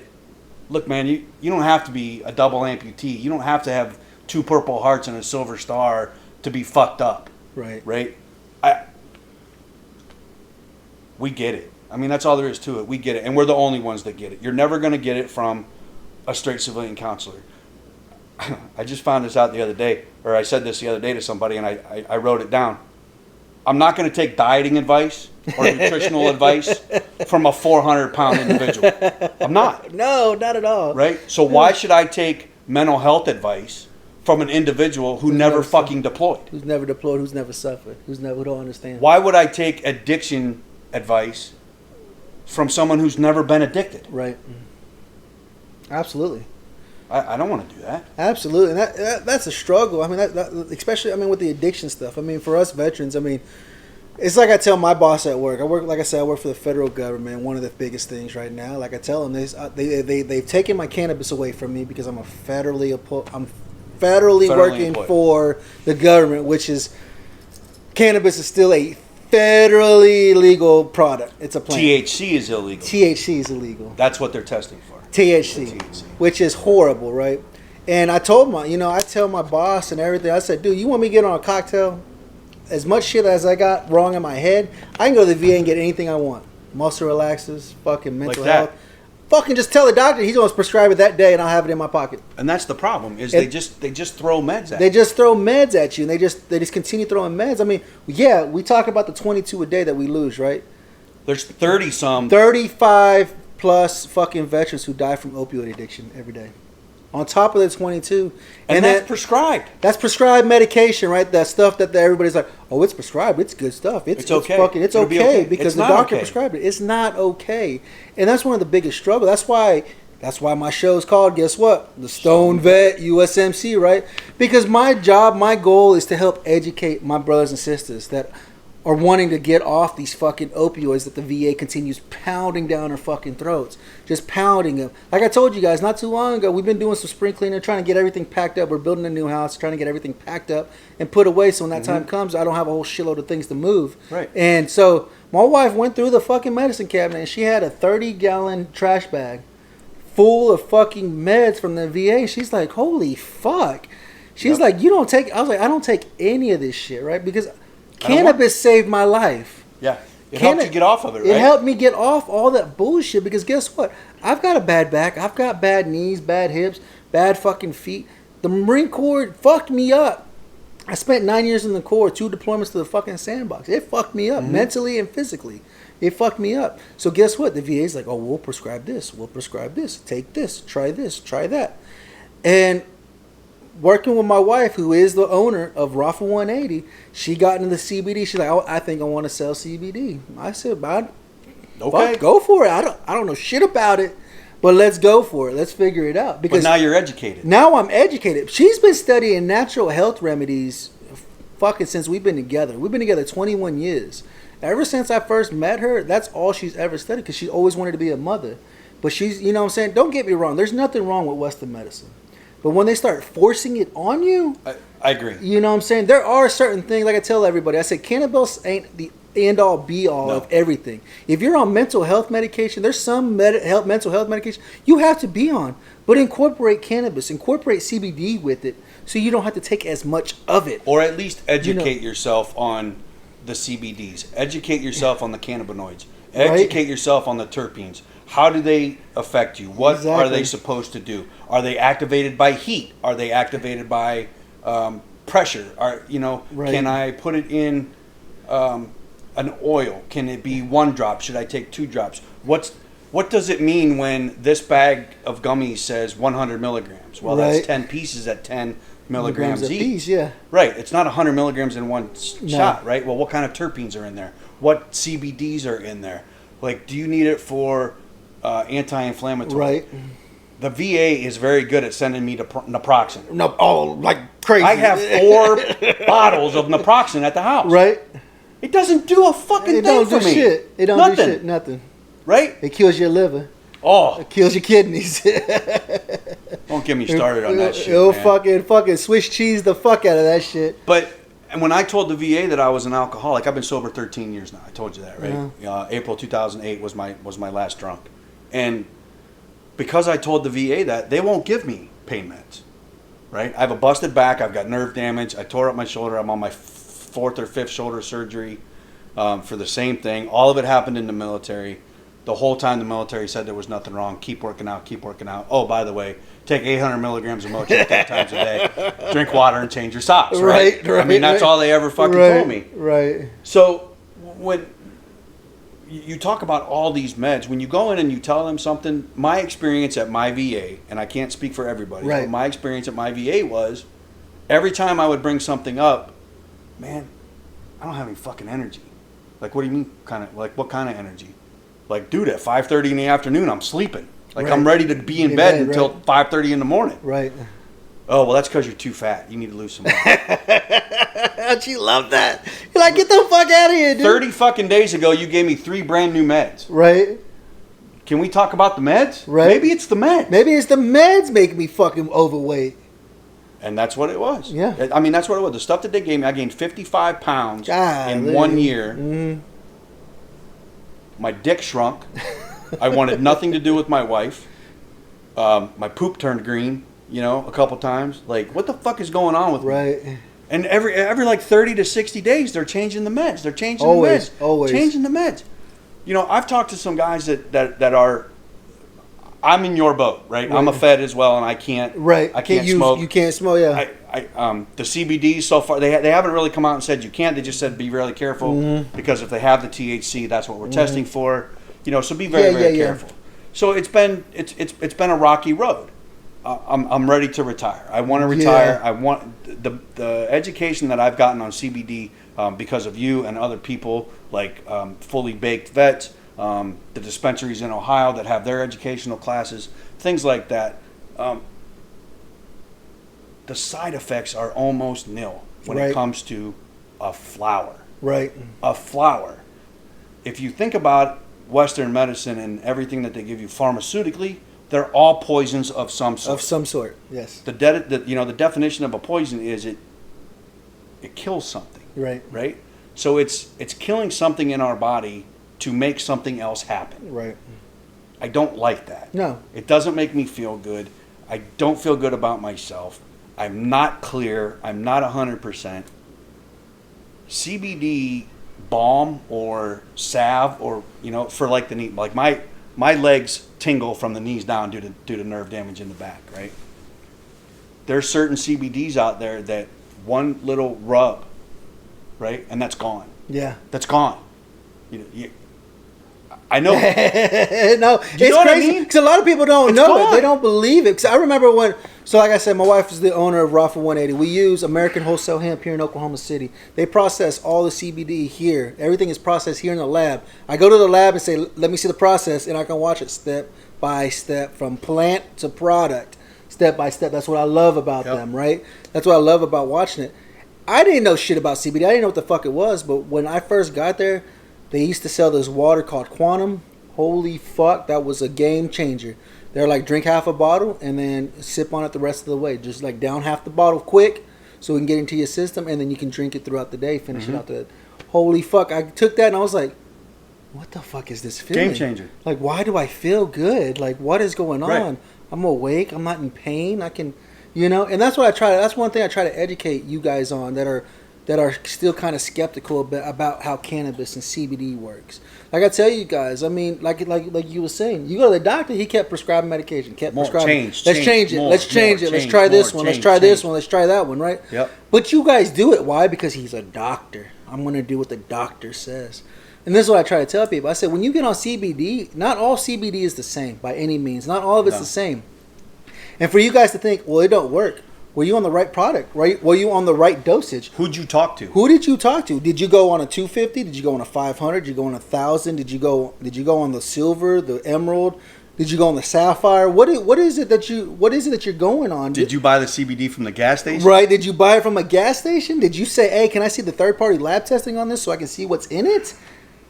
look, man, you don't have to be a double amputee. You don't have to have 2 Purple Hearts and a Silver Star to be fucked up. Right. Right? We get it. I mean, that's all there is to it. We get it. And we're the only ones that get it. You're never going to get it from a straight civilian counselor. I just found this out the other day, or I said this the other day to somebody, and I wrote it down. I'm not going to take dieting advice or nutritional advice from a 400-pound individual. I'm not. No, not at all. Right? So why should I take mental health advice from an individual who never fucking deployed? Who's never deployed, who's never suffered, who don't understand. Why would I take addiction advice from someone who's never been addicted? Right. Absolutely. I don't want to do that. Absolutely. And that's a struggle. I mean, that especially, I mean, with the addiction stuff. I mean, for us veterans, I mean, it's like I tell my boss at work. Like I said, I work for the federal government. One of the biggest things right now, like I tell them, they've taken my cannabis away from me because I'm federally working employed for the government, which is, cannabis is still a federally legal product. It's a plant. THC is illegal. THC is illegal. That's what they're testing for. THC, which is horrible, right? And I told I tell my boss and everything, I said, dude, you want me to get on a cocktail? As much shit as I got wrong in my head, I can go to the VA and get anything I want. Muscle relaxers, fucking mental health. Fucking just tell the doctor he's going to prescribe it that day and I'll have it in my pocket. And that's the problem, is they just throw meds at you. They just throw meds at you, and they just continue throwing meds. I mean, yeah, we talk about the 22 a day that we lose, right? There's 30-some. 35 plus fucking veterans who die from opioid addiction every day. On top of the 22. And that's prescribed. That's prescribed medication, right? That stuff that everybody's like, oh, it's prescribed. It's good stuff. It's okay. It's okay because the doctor prescribed it. It's not okay. And that's one of the biggest struggles. That's why my show is called, guess what? The STONED VET USMC, right? Because my job, my goal is to help educate my brothers and sisters that are wanting to get off these fucking opioids that the VA continues pounding down our fucking throats. Just pounding them. Like I told you guys not too long ago, we've been doing some spring cleaning, trying to get everything packed up. We're building a new house, trying to get everything packed up and put away so when that time comes, I don't have a whole shitload of things to move. Right. And so my wife went through the fucking medicine cabinet and she had a 30-gallon trash bag full of fucking meds from the VA. She's like, holy fuck. She's like, you don't take... I was like, I don't take any of this shit, right? Because cannabis saved my life. Yeah. It helped you get off of it, right? It helped me get off all that bullshit because guess what? I've got a bad back. I've got bad knees, bad hips, bad fucking feet. The Marine Corps fucked me up. I spent 9 years in the Corps, 2 deployments to the fucking sandbox. It fucked me up mentally and physically. It fucked me up. So guess what? The VA's like, oh, we'll prescribe this. We'll prescribe this. Take this. Try that. And working with my wife, who is the owner of Rafa 180, she got into the CBD. She's like, oh, I think I want to sell CBD. I said, fuck, go for it. I don't know shit about it, but let's go for it. Let's figure it out. Because but now you're educated. Now I'm educated. She's been studying natural health remedies fucking since we've been together. We've been together 21 years. Ever since I first met her, that's all she's ever studied because she always wanted to be a mother. But she's, you know what I'm saying? Don't get me wrong. There's nothing wrong with Western medicine. But when they start forcing it on you, I agree. You know what I'm saying? There are certain things, like I tell everybody, I say cannabis ain't the end-all, be-all of everything. If you're on mental health medication, there's some mental health medication you have to be on. But incorporate cannabis, incorporate CBD with it so you don't have to take as much of it. Or at least educate yourself on the CBDs. Educate yourself on the cannabinoids. Educate yourself on the terpenes. How do they affect you? What are they supposed to do? Are they activated by heat? Are they activated by pressure? Can I put it in an oil? Can it be 1 drop? Should I take 2 drops? What does it mean when this bag of gummies says 100 milligrams? Well, that's 10 pieces at 10 milligrams each. Piece, yeah. Right. It's not 100 milligrams in one shot, right? Well, what kind of terpenes are in there? What CBDs are in there? Like, do you need it for anti-inflammatory? Right. The VA is very good at sending me to naproxen. No, like crazy. I have 4 bottles of naproxen at the house. Right. It doesn't do a fucking thing for me. It don't do shit. Nothing. Right? It kills your liver. Oh. It kills your kidneys. Don't get me started on that shit, It'll man. fucking Swiss cheese the fuck out of that shit. But and when I told the VA that I was an alcoholic, I've been sober 13 years now. I told you that, right? April 2008 was my last drunk. And because I told the VA that, they won't give me pain meds, right? I have a busted back. I've got nerve damage. I tore up my shoulder. I'm on my 4th or 5th shoulder surgery for the same thing. All of it happened in the military. The whole time the military said there was nothing wrong. Keep working out. Keep working out. Oh, by the way, take 800 milligrams of Motrin 3 times a day. Drink water and change your socks, right? I mean, that's all they ever fucking told me. Right. So when you talk about all these meds, when you go in and you tell them something, my experience at my VA, and I can't speak for everybody, but my experience at my VA was every time I would bring something up, man, I don't have any fucking energy. Like, what do you mean? What kind of energy? Like, dude, at 5:30 in the afternoon, I'm sleeping. Like, I'm ready to be in bed until 5:30 in the morning. Right. Oh, well, that's because you're too fat. You need to lose some weight. She loved that. You're like, get the fuck out of here, dude. 30 fucking days ago, you gave me 3 brand new meds. Right. Can we talk about the meds? Right. Maybe it's the meds. Maybe it's the meds making me fucking overweight. And that's what it was. Yeah. I mean, that's what it was. The stuff that they gave me, I gained 55 pounds in 1 year. Mm-hmm. My dick shrunk. I wanted nothing to do with my wife. My poop turned green, a couple times. Like, what the fuck is going on with me? Right. And every like 30 to 60 days, they're changing the meds. They're changing the meds. Always. Changing the meds. I've talked to some guys that are, I'm in your boat, right? I'm a Fed as well, and I can't. Right. I can't smoke. You can't smoke, yeah. The CBD so far, they haven't really come out and said you can't. They just said be really careful because if they have the THC, that's what we're testing for. So be very careful. So it's been a rocky road. I'm ready to retire. I want to retire. I want the education that I've gotten on CBD because of you and other people like Fully Baked Vets, the dispensaries in Ohio that have their educational classes, things like that. The side effects are almost nil when it comes to a flower. Right. A flower. If you think about Western medicine and everything that they give you pharmaceutically, they're all poisons of some sort. Of some sort, yes. The definition of a poison is it kills something. Right. Right? So it's killing something in our body to make something else happen. Right. I don't like that. No. It doesn't make me feel good. I don't feel good about myself. I'm not clear. I'm not 100%. CBD balm or salve or, for like the knee, like my legs tingle from the knees down due to nerve damage in the back, right? There's certain CBDs out there that one little rub, right? And that's gone. Yeah. That's gone. I know. No, it's know what I crazy mean? because a lot of people don't It's know gone. it. They don't believe it. Because I remember when, so like I said, my wife is the owner of Rafa 180. We use American Wholesale Hemp here in Oklahoma City. They process all the CBD here. Everything is processed here in the lab. I go to the lab and say, let me see the process, and I can watch it step by step from plant to product, step by step. That's what I love about them, right? That's what I love about watching it. I didn't know shit about CBD. I didn't know what the fuck it was, but when I first got there, they used to sell this water called Quantum. Holy fuck, that was a game changer. They're like, drink half a bottle and then sip on it the rest of the way. Just like down half the bottle quick so it can get into your system, and then you can drink it throughout the day, finish it out the day. Holy fuck, I took that and I was like, what the fuck is this feeling? Game changer. Like, why do I feel good? Like, what is going on? Right. I'm awake. I'm not in pain. I can, and that's what I try. That's one thing I try to educate you guys on that are still kind of skeptical about how cannabis and CBD works. Like I tell you guys, I mean, like you were saying, you go to the doctor, he kept prescribing medication, let's change it, let's try this one, let's try this one, let's try that one, right? Yep. But you guys do it. Why? Because he's a doctor. I'm going to do what the doctor says. And this is what I try to tell people. I said, when you get on CBD, not all CBD is the same by any means. Not all of it's the same. And for you guys to think, well, it don't work. Were you on the right product, right? Were you on the right dosage? Who'd you talk to? Who did you talk to? Did you go on a 250? Did you go on a 500? Did you go on 1,000? Did you go on the silver, the emerald? Did you go on the sapphire? What is it that you're going on? Did you buy the CBD from the gas station? Right. Did you buy it from a gas station? Did you say, hey, can I see the third-party lab testing on this so I can see what's in it?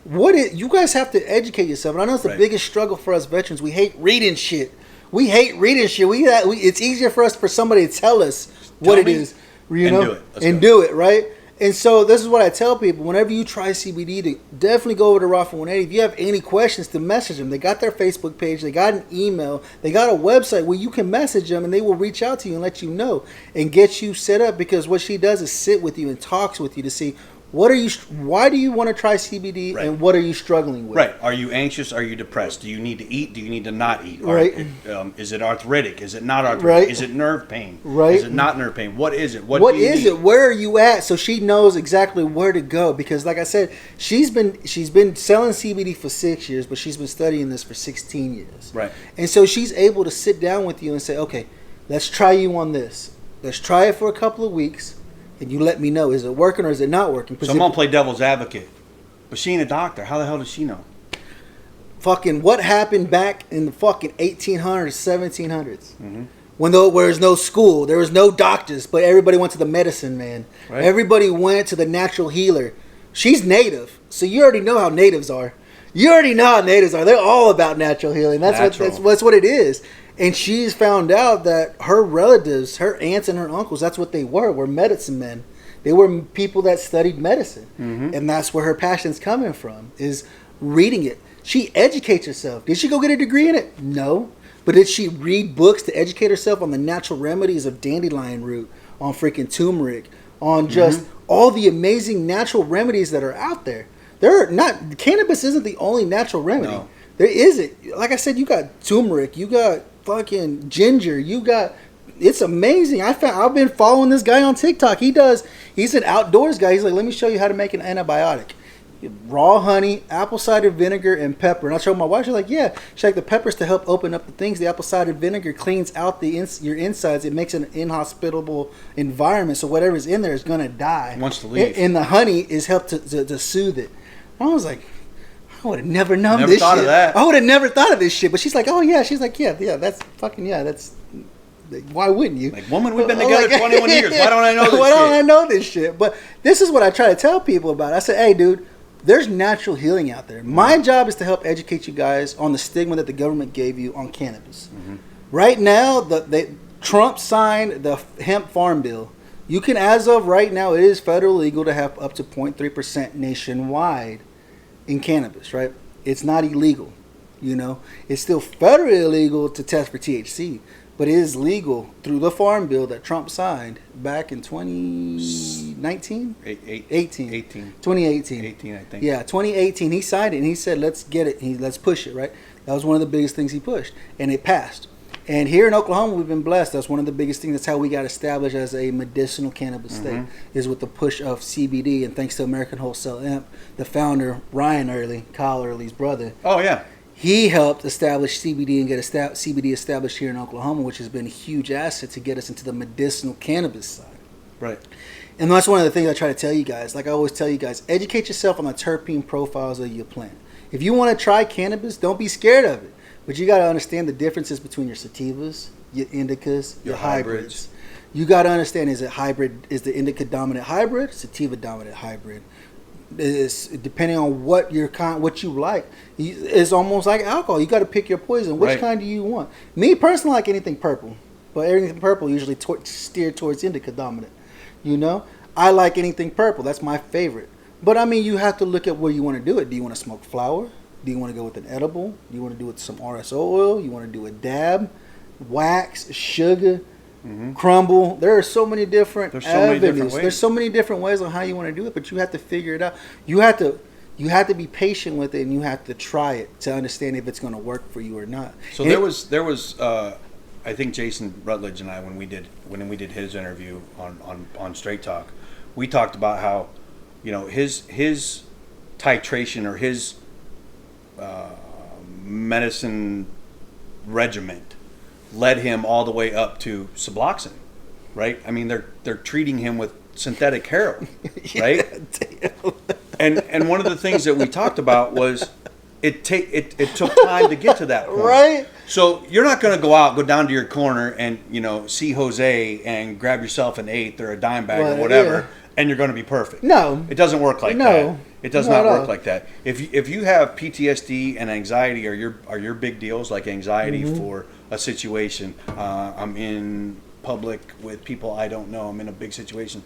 You guys have to educate yourself. And I know it's the biggest struggle for us veterans. We hate reading shit. It's easier for somebody to tell us what it is, do it, right? And so this is what I tell people: whenever you try CBD, to definitely go over to Rafa 180. If you have any questions, to message them. They got their Facebook page, they got an email, they got a website where you can message them, and they will reach out to you and let you know and get you set up. Because what she does is sit with you and talks with you to see. Why do you want to try CBD, and what are you struggling with? Right. Are you anxious? Are you depressed? Do you need to eat? Do you need to not eat? Right. Is it arthritic? Is it not arthritic? Right. Is it nerve pain? Right. Is it not nerve pain? What is it? What is it? Where are you at? So she knows exactly where to go, because like I said, she's been selling CBD for 6 years, but she's been studying this for 16 years. Right. And so she's able to sit down with you and say, okay, let's try you on this. Let's try it for a couple of weeks. And you let me know, is it working or is it not working? So I'm going to play devil's advocate. But she ain't a doctor. How the hell does she know? Fucking what happened back in the fucking 1800s, 1700s? Mm-hmm. When there was no school, there was no doctors, but everybody went to the medicine man. Right. Everybody went to the natural healer. She's native, so you already know how natives are. They're all about natural healing. That's what it is. And she's found out that her relatives, her aunts and her uncles, that's what they were medicine men. They were people that studied medicine. Mm-hmm. And that's where her passion's coming from, is reading it. She educates herself. Did she go get a degree in it? No. But did she read books to educate herself on the natural remedies of dandelion root, on freaking turmeric, on just all the amazing natural remedies that are out there? Cannabis isn't the only natural remedy. No. There isn't. Like I said, you got turmeric, you got fucking ginger, it's amazing. I've been following this guy on TikTok. He's an outdoors guy. He's like, let me show you how to make an antibiotic. Raw honey, apple cider vinegar, and pepper. And I showed my wife. She's like, yeah. She's like, the pepper's to help open up the things. The apple cider vinegar cleans out your insides. It makes an inhospitable environment. So whatever's in there is going to die. It wants to leave. And the honey is helped to soothe it. I was like, I would have never known never this thought shit. Of that. I would have never thought of this shit. But she's like, oh yeah. She's like, yeah, that's fucking, yeah, that's Why wouldn't you? Like, woman, we've been together 21 years. Why don't I know this shit? Why don't I know this shit? But this is what I try to tell people about. I say, hey, dude, there's natural healing out there. My job is to help educate you guys on the stigma that the government gave you on cannabis. Right now, Trump signed the hemp farm bill. You can, as of right now, it is federal legal to have up to 0.3% nationwide in cannabis, right? It's not illegal, you know. It's still federally illegal to test for THC, but it is legal through the farm bill that Trump signed back in 2019? 2018, I think. Yeah, 2018. He signed it and he said, let's get it. Let's push it, right? That was one of the biggest things he pushed, and it passed. And here in Oklahoma, we've been blessed. That's one of the biggest things. That's how we got established as a medicinal cannabis state, is with the push of CBD. And thanks to American Wholesale Hemp, the founder, Kyle Early's brother. Oh, yeah. He helped establish CBD and get CBD established here in Oklahoma, which has been a huge asset to get us into the medicinal cannabis side. Right. And that's one of the things I try to tell you guys. Like I always tell you guys, educate yourself on the terpene profiles of your plant. If you want to try cannabis, don't be scared of it. But you got to understand the differences between your sativas, your indicas, your hybrids. You got to understand, is the indica dominant hybrid, sativa dominant hybrid? Is depending on what you like. It's almost like alcohol. You got to pick your poison. Which kind do you want? Me personally, like anything purple, but anything purple usually steered towards indica dominant. You know, I like anything purple. That's my favorite. But I mean, you have to look at where you want to do it. Do you want to smoke flower? Do you want to go with an edible? Do you want to do it with some RSO oil? You want to do a dab, wax, sugar, crumble? There are so many different avenues. There's so many different ways on how you want to do it, but you have to figure it out. You have to be patient with it, and you have to try it to understand if it's going to work for you or not. So there was I think Jason Rutledge and I, when we did his interview on ST8 Talk, we talked about how, you know, his titration or his medicine regiment led him all the way up to Suboxone, right? I mean, they're treating him with synthetic heroin, right? And one of the things that we talked about was it took time to get to that point, right? So you're not going to go down to your corner and, you know, see Jose and grab yourself an eighth or a dime bag or whatever, and you're going to be perfect. No, it doesn't work like that. It does not work like that. If you have PTSD and anxiety are your big deals, like anxiety for a situation, I'm in public with people I don't know, I'm in a big situation,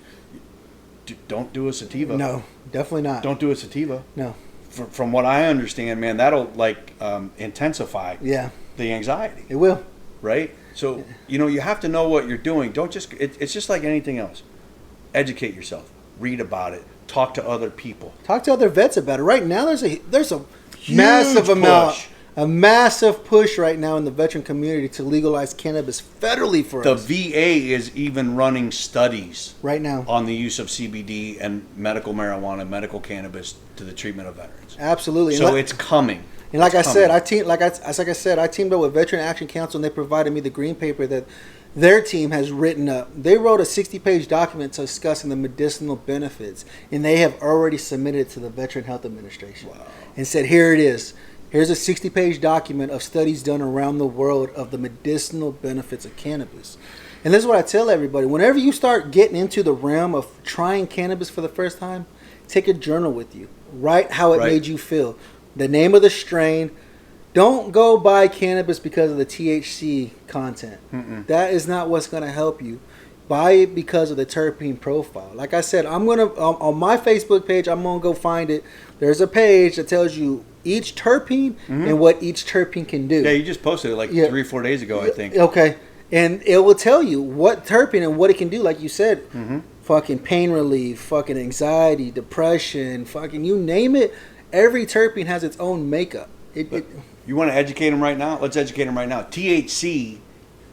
don't do a sativa. No, definitely not. Don't do a sativa. No. From what I understand, man, that'll intensify the anxiety. It will. Right? So, you know, you have to know what you're doing. Don't just, it's just like anything else. Educate yourself. Read about it. Talk to other people. Talk to other vets about it. Right now, there's a massive push right now in the veteran community to legalize cannabis federally for us. The VA is even running studies right now on the use of CBD and medical marijuana, medical cannabis to the treatment of veterans. Absolutely. So it's coming. And like I said, I teamed up with Veteran Action Council, and they provided me the green paper that their team has written up. They wrote a 60-page document discussing the medicinal benefits, and they have already submitted it to the Veteran Health Administration. Wow. And said, here it is. Here's a 60-page document of studies done around the world of the medicinal benefits of cannabis. And this is what I tell everybody. Whenever you start getting into the realm of trying cannabis for the first time, take a journal with you. Write how it made you feel. The name of the strain. Don't go buy cannabis because of the THC content. That is not what's going to help you. Buy it because of the terpene profile. Like I said, I'm going to, on my Facebook page, I'm going to go find it. There's a page that tells you each terpene and what each terpene can do. Yeah, you just posted it like 3 or 4 days ago, I think. Okay. And it will tell you what terpene and what it can do. Like you said, fucking pain relief, fucking anxiety, depression, fucking you name it. Every terpene has its own makeup. You want to educate them right now? Let's educate them right now. THC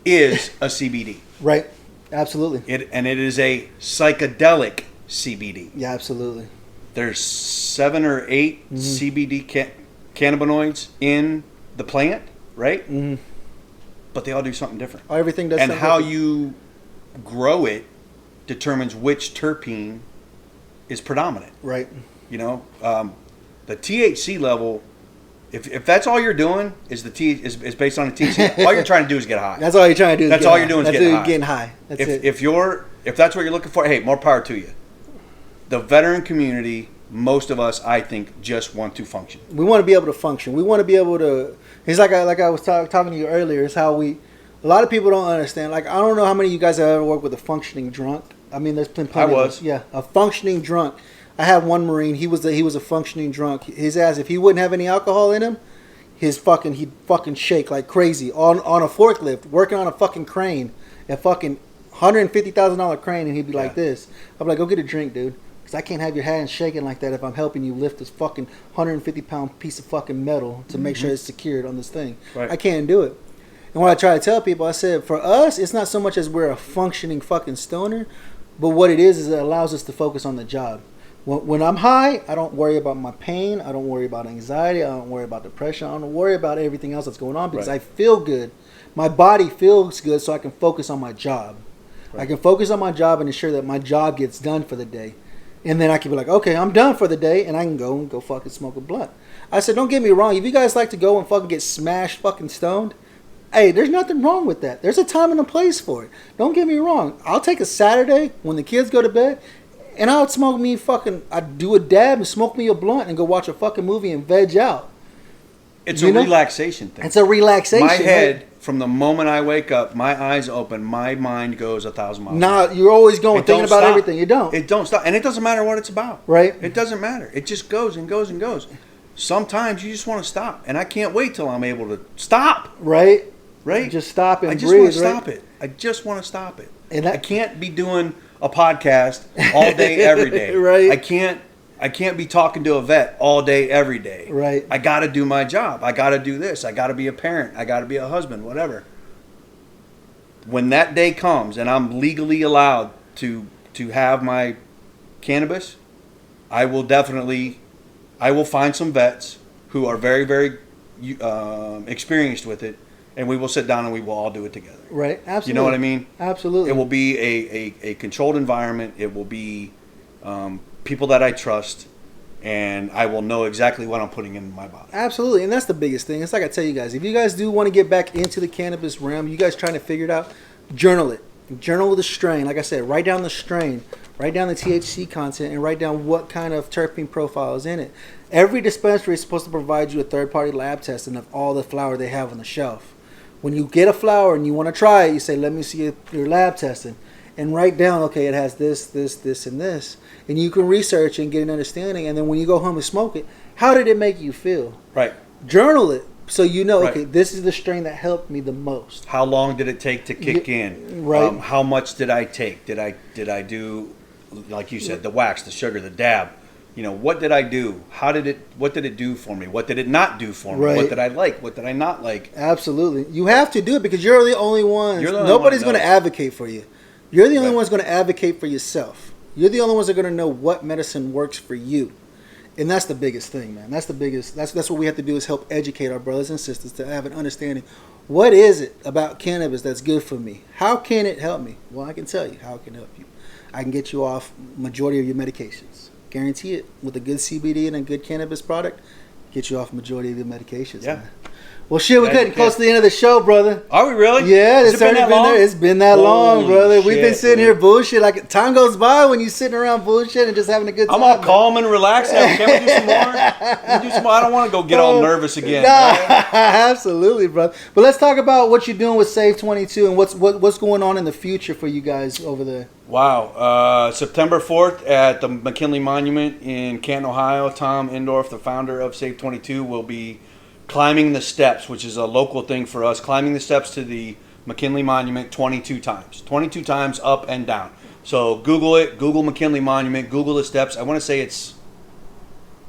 is a CBD. Right. Absolutely. It is a psychedelic CBD. Yeah, absolutely. There's 7 or 8 CBD cannabinoids in the plant, right? But they all do something different. Oh, everything does. And how you grow it determines which terpene is predominant. Right. You know, the THC level If that's all you're doing is is based on a THC, all you're trying to do is get high. That's all you're trying to do. That's all you're doing is getting high. That's it. If that's what you're looking for, hey, more power to you. The veteran community, most of us, I think, just want to function. We want to be able to function. We want to be able to. It's like I was talking to you earlier. It's how a lot of people don't understand. Like, I don't know how many of you guys have ever worked with a functioning drunk. I mean, there's been plenty. A functioning drunk. I had one Marine. He was a functioning drunk. His ass, if he wouldn't have any alcohol in him, he'd fucking shake like crazy on a forklift, working on a fucking crane, a fucking $150,000 crane, and he'd be like this. I'd be like, go get a drink, dude, because I can't have your hands shaking like that if I'm helping you lift this fucking 150-pound piece of fucking metal to make sure it's secured on this thing. Right. I can't do it. And what I try to tell people, I said, for us, it's not so much as we're a functioning fucking stoner, but what it is it allows us to focus on the job. When I'm high, I don't worry about my pain. I don't worry about anxiety. I don't worry about depression. I don't worry about everything else that's going on because I feel good. My body feels good, so I can focus on my job. Right. I can focus on my job and ensure that my job gets done for the day. And then I can be like, okay, I'm done for the day, and I can go fucking smoke a blunt. I said, don't get me wrong. If you guys like to go and fucking get smashed fucking stoned, hey, there's nothing wrong with that. There's a time and a place for it. Don't get me wrong. I'll take a Saturday when the kids go to bed, and I'd do a dab and smoke me a blunt and go watch a fucking movie and veg out. It's a relaxation thing. It's a relaxation. My head, from the moment I wake up, my eyes open, my mind goes 1,000 miles. Nah, you're always thinking about everything. You don't. It don't stop. And it doesn't matter what it's about. Right. It doesn't matter. It just goes and goes and goes. Sometimes you just want to stop. And I can't wait till I'm able to stop. Right. Right. Just stop and breathe. I just want to stop it. I just want to stop it. And I can't be doing a podcast all day, every day. Right. I can't be talking to a vet all day, every day. Right. I got to do my job. I got to do this. I got to be a parent. I got to be a husband, whatever. When that day comes and I'm legally allowed to have my cannabis, I will find some vets who are very, very experienced with it, and we will sit down and we will all do it together. Right. Absolutely. You know what I mean? Absolutely. It will be a controlled environment. It will be people that I trust, and I will know exactly what I'm putting in my body. Absolutely, and that's the biggest thing. It's like I tell you guys, if you guys do want to get back into the cannabis realm, you guys trying to figure it out, journal it. Journal the strain. Like I said, write down the strain, write down the THC content, and write down what kind of terpene profile is in it. Every dispensary is supposed to provide you a third-party lab testing of all the flower they have on the shelf. When you get a flower and you want to try it, you say, let me see your lab testing. And write down, okay, it has this, this, this, and this. And you can research and get an understanding. And then when you go home and smoke it, how did it make you feel? Right. Journal it so you know, okay, this is the strain that helped me the most. How long did it take to kick in? Right. How much did I take? Did I do, like you said, the wax, the sugar, the dab? You know, what did I do? What did it do for me? What did it not do for me? Right. What did I like? What did I not like? Absolutely. You have to do it because you're the only one. Nobody's going to advocate for you. You're the only one's going to advocate for yourself. You're the only ones that are going to know what medicine works for you. And that's the biggest thing, man. That's the biggest. That's what we have to do is help educate our brothers and sisters to have an understanding. What is it about cannabis that's good for me? How can it help me? Well, I can tell you how it can help you. I can get you off majority of your medications. Guarantee it. With a good CBD and a good cannabis product, get you off majority of your medications, man. Well, shit, we're getting close to the end of the show, brother. Are we really? Yeah, it's been that long. It's been that long, brother. We've been sitting here bullshit. Like time goes by when you're sitting around bullshit and just having a good time. I'm all calm and relaxed. Can we do some more? I don't want to go get all nervous again. Absolutely, brother. But let's talk about what you're doing with Save 22 and what's going on in the future for you guys over there. Wow. September 4th at the McKinley Monument in Canton, Ohio. Tom Indorf, the founder of Save 22, will be climbing the steps, which is a local thing for us, climbing the steps to the McKinley Monument 22 times. 22 times up and down. So Google it, Google McKinley Monument, Google the steps. I want to say it's,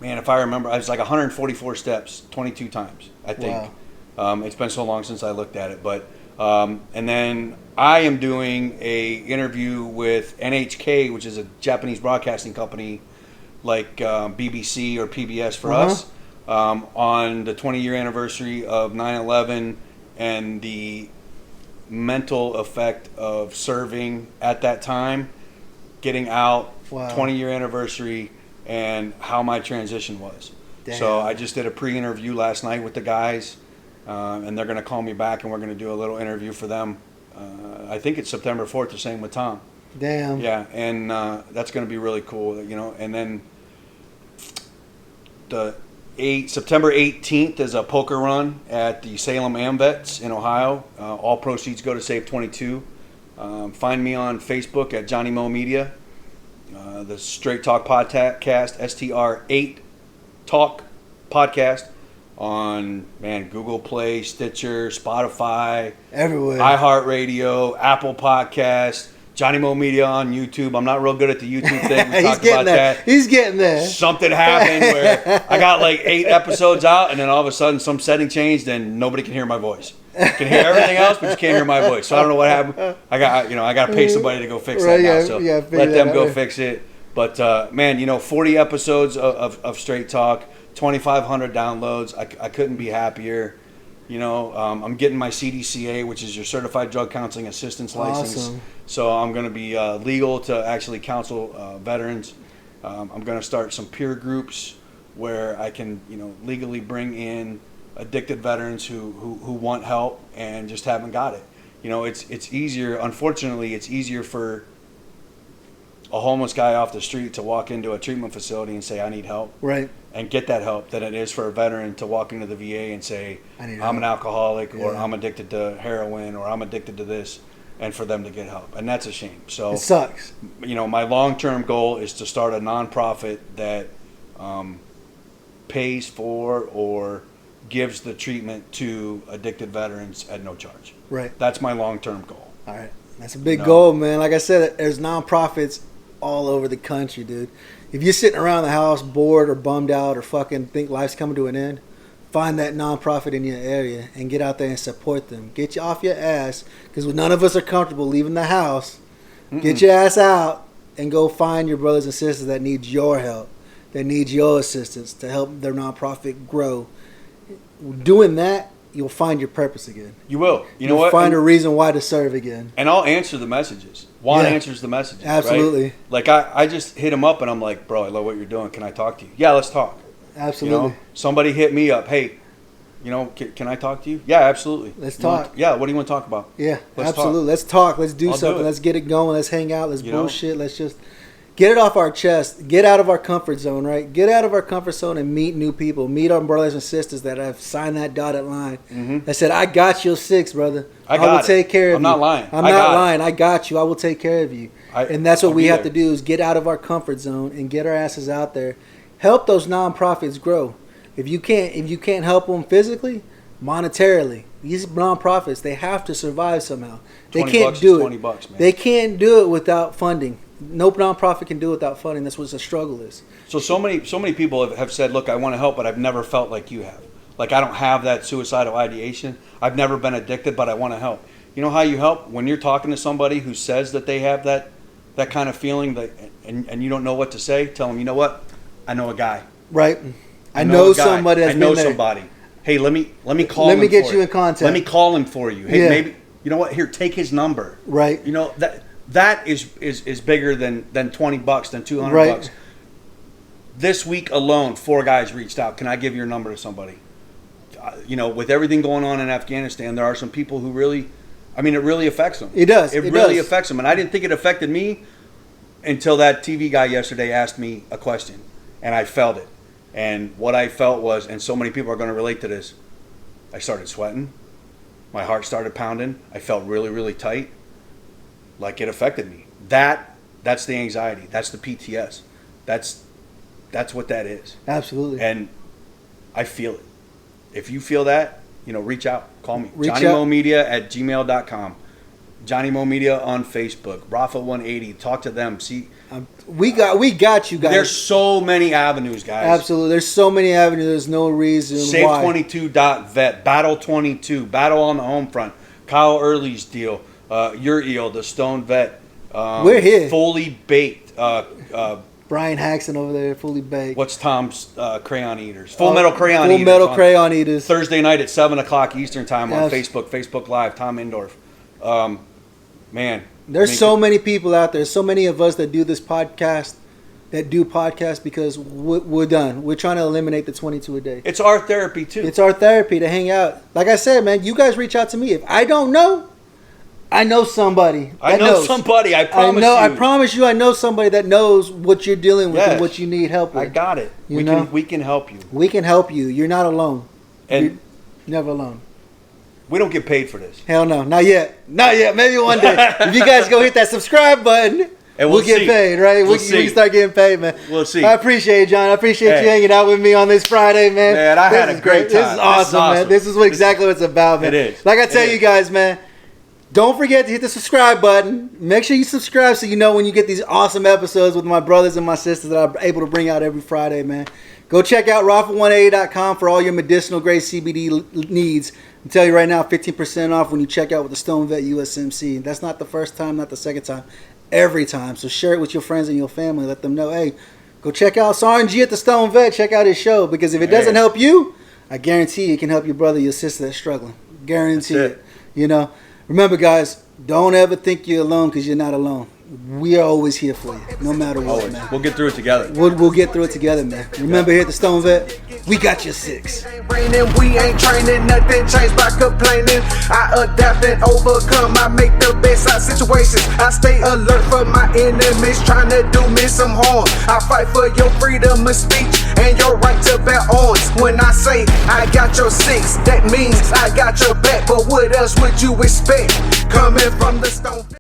if I remember, it's like 144 steps, 22 times, I think. Wow. It's been so long since I looked at it. But and then I am doing a interview with NHK, which is a Japanese broadcasting company like BBC or PBS for us. On the 20-year anniversary of 9/11 and the mental effect of serving at that time, getting out, 20-year anniversary, and how my transition was. Damn. So I just did a pre-interview last night with the guys, and they're going to call me back, and we're going to do a little interview for them. I think it's September 4th, the same with Tom. Damn. Yeah, and that's going to be really cool, you know. And then September 18th is a poker run at the Salem AmVets in Ohio. All proceeds go to Save 22. Find me on Facebook at JohnnyMoMedia. The St8 Talk Podcast, STR8 Talk Podcast on Google Play, Stitcher, Spotify, everywhere, iHeartRadio, Apple Podcasts, JohnnyMoMedia on YouTube. I'm not real good at the YouTube thing. We He's talked getting about there. that. He's getting there. Something happened where I got like 8 episodes out, and then all of a sudden some setting changed, and nobody can hear my voice. Can hear everything else, but you can't hear my voice. So I don't know what happened. I got to pay somebody to go fix that now. So let them go fix it. But 40 episodes of St8 Talk, 2,500 downloads. I couldn't be happier. I'm getting my CDCA, which is your Certified Drug Counseling Assistance license. Awesome. So I'm going to be legal to actually counsel veterans. I'm going to start some peer groups where I can, legally bring in addicted veterans who want help and just haven't got it. It's easier. Unfortunately, it's easier for a homeless guy off the street to walk into a treatment facility and say, I need help. Right. And get that help than it is for a veteran to walk into the VA and say, I'm an alcoholic, or I'm addicted to heroin, or I'm addicted to this, and for them to get help. And that's a shame. So it sucks. My long-term goal is to start a nonprofit that pays for or gives the treatment to addicted veterans at no charge. Right. That's my long-term goal. All right. That's a big goal, man. Like I said, there's nonprofits all over the country, dude. If you're sitting around the house bored or bummed out or fucking think life's coming to an end, find that nonprofit in your area and get out there and support them. Get you off your ass, because none of us are comfortable leaving the house. Get your ass out and go find your brothers and sisters that need your help, that need your assistance to help their nonprofit grow. Doing that, you'll find your purpose again. You will. You'll what? Find a reason why to serve again. And I'll answer the messages. Juan answers the messages. Absolutely. Right? Like I just hit him up and I'm like, bro, I love what you're doing. Can I talk to you? Yeah, let's talk. Absolutely. Somebody hit me up. Hey, can I talk to you? Yeah, absolutely. Let's talk. What do you want to talk about? Yeah, let's absolutely. Talk. Let's talk. Let's do something. Do let's get it going. Let's hang out. Let's bullshit. Know? Let's just get it off our chest. Get out of our comfort zone, right? Get out of our comfort zone and meet new people. Meet our brothers and sisters that have signed that dotted line. I said, I got your 6, brother. I will take care of you. I'm not lying. I'm not lying. I got you. I will take care of you. And that's what we have to do, is get out of our comfort zone and get our asses out there. Help those nonprofits grow. If you can't help them physically, monetarily, these nonprofits, they have to survive somehow. They can't do it. $20, man. They can't do it without funding. No nonprofit can do it without funding. That's what the struggle is. So many people have said, look, I want to help, but I've never felt like you have. Like, I don't have that suicidal ideation. I've never been addicted, but I want to help. You know how you help? When you're talking to somebody who says that they have that kind of feeling, and you don't know what to say, tell them, you know what? I know a guy. Right. I know somebody that's been there. I know somebody. Hey, let me call him. Let me get you in contact. Let me call him for you. Hey, maybe, you know what? Here, take his number. Right. That is bigger than $20, than $200. Right. This week alone, 4 guys reached out. Can I give your number to somebody? With everything going on in Afghanistan, there are some people who really, it really affects them. It does. It really affects them. And I didn't think it affected me until that TV guy yesterday asked me a question, and I felt it. And what I felt was, and so many people are going to relate to this, I started sweating. My heart started pounding. I felt really, really tight. Like, it affected me. That's the anxiety. That's the PTS. That's what that is. Absolutely. And I feel it. If you feel that, reach out. Call me. Reach JohnnyMoMedia at gmail.com. JohnnyMoMedia on Facebook. Rafa180. Talk to them. See, we got you guys. There's so many avenues, guys. Absolutely. There's so many avenues. There's no reason why. Save22.vet. Battle 22. Battle on the home front. Kyle Early's deal. Your eel. The Stoned Vet. We're here. Fully Baked. Brian Haxton over there, Fully Baked. What's Tom's Crayon Eaters? Full Metal Crayon Eaters. Full Metal Crayon Eaters. Thursday night at 7 o'clock Eastern Time on Facebook Live. Tom Indorf. Man. There's so many people out there. So many of us that do this podcast. that do podcasts because we're done. We're trying to eliminate the 22 a day. It's our therapy too. It's our therapy to hang out. Like I said, man, you guys reach out to me. If I don't know, I know somebody. I know somebody. I promise you. I promise you. I know somebody that knows what you're dealing with and what you need help with. I got it. We can help you. We can help you. You're not alone. And you're never alone. We don't get paid for this. Hell no, not yet. Not yet. Maybe one day. If you guys go hit that subscribe button, and we'll get paid, right? We can start getting paid, man. We'll see. I appreciate it, John. I appreciate you hanging out with me on this Friday, man. Man, I had a great time. This is awesome, man. This is exactly what it's about, man. It is. Like I tell you guys, man, don't forget to hit the subscribe button. Make sure you subscribe so you know when you get these awesome episodes with my brothers and my sisters that I'm able to bring out every Friday, man. Go check out Rafa180.com for all your medicinal grade CBD needs. I'm telling you right now, 15% off when you check out with the STONED VET USMC. That's not the first time, not the second time. Every time. So share it with your friends and your family. Let them know, hey, go check out Sergeant G at the STONED VET. Check out his show. Because if it doesn't help you, I guarantee it can help your brother, your sister that's struggling. Guarantee it. You know. Remember, guys, don't ever think you're alone because you're not alone. We are always here for you, no matter what, man. We'll get through it together. We'll get through it together, man. Remember, here at the STONED VET, we got your six. We ain't training, nothing changed by complaining. I adapt and overcome. I make the best out of situations. I stay alert for my enemies trying to do me some harm. I fight for your freedom of speech and your right to bear arms. When I say I got your six, that means I got your back. But what else would you expect coming from the STONED VET?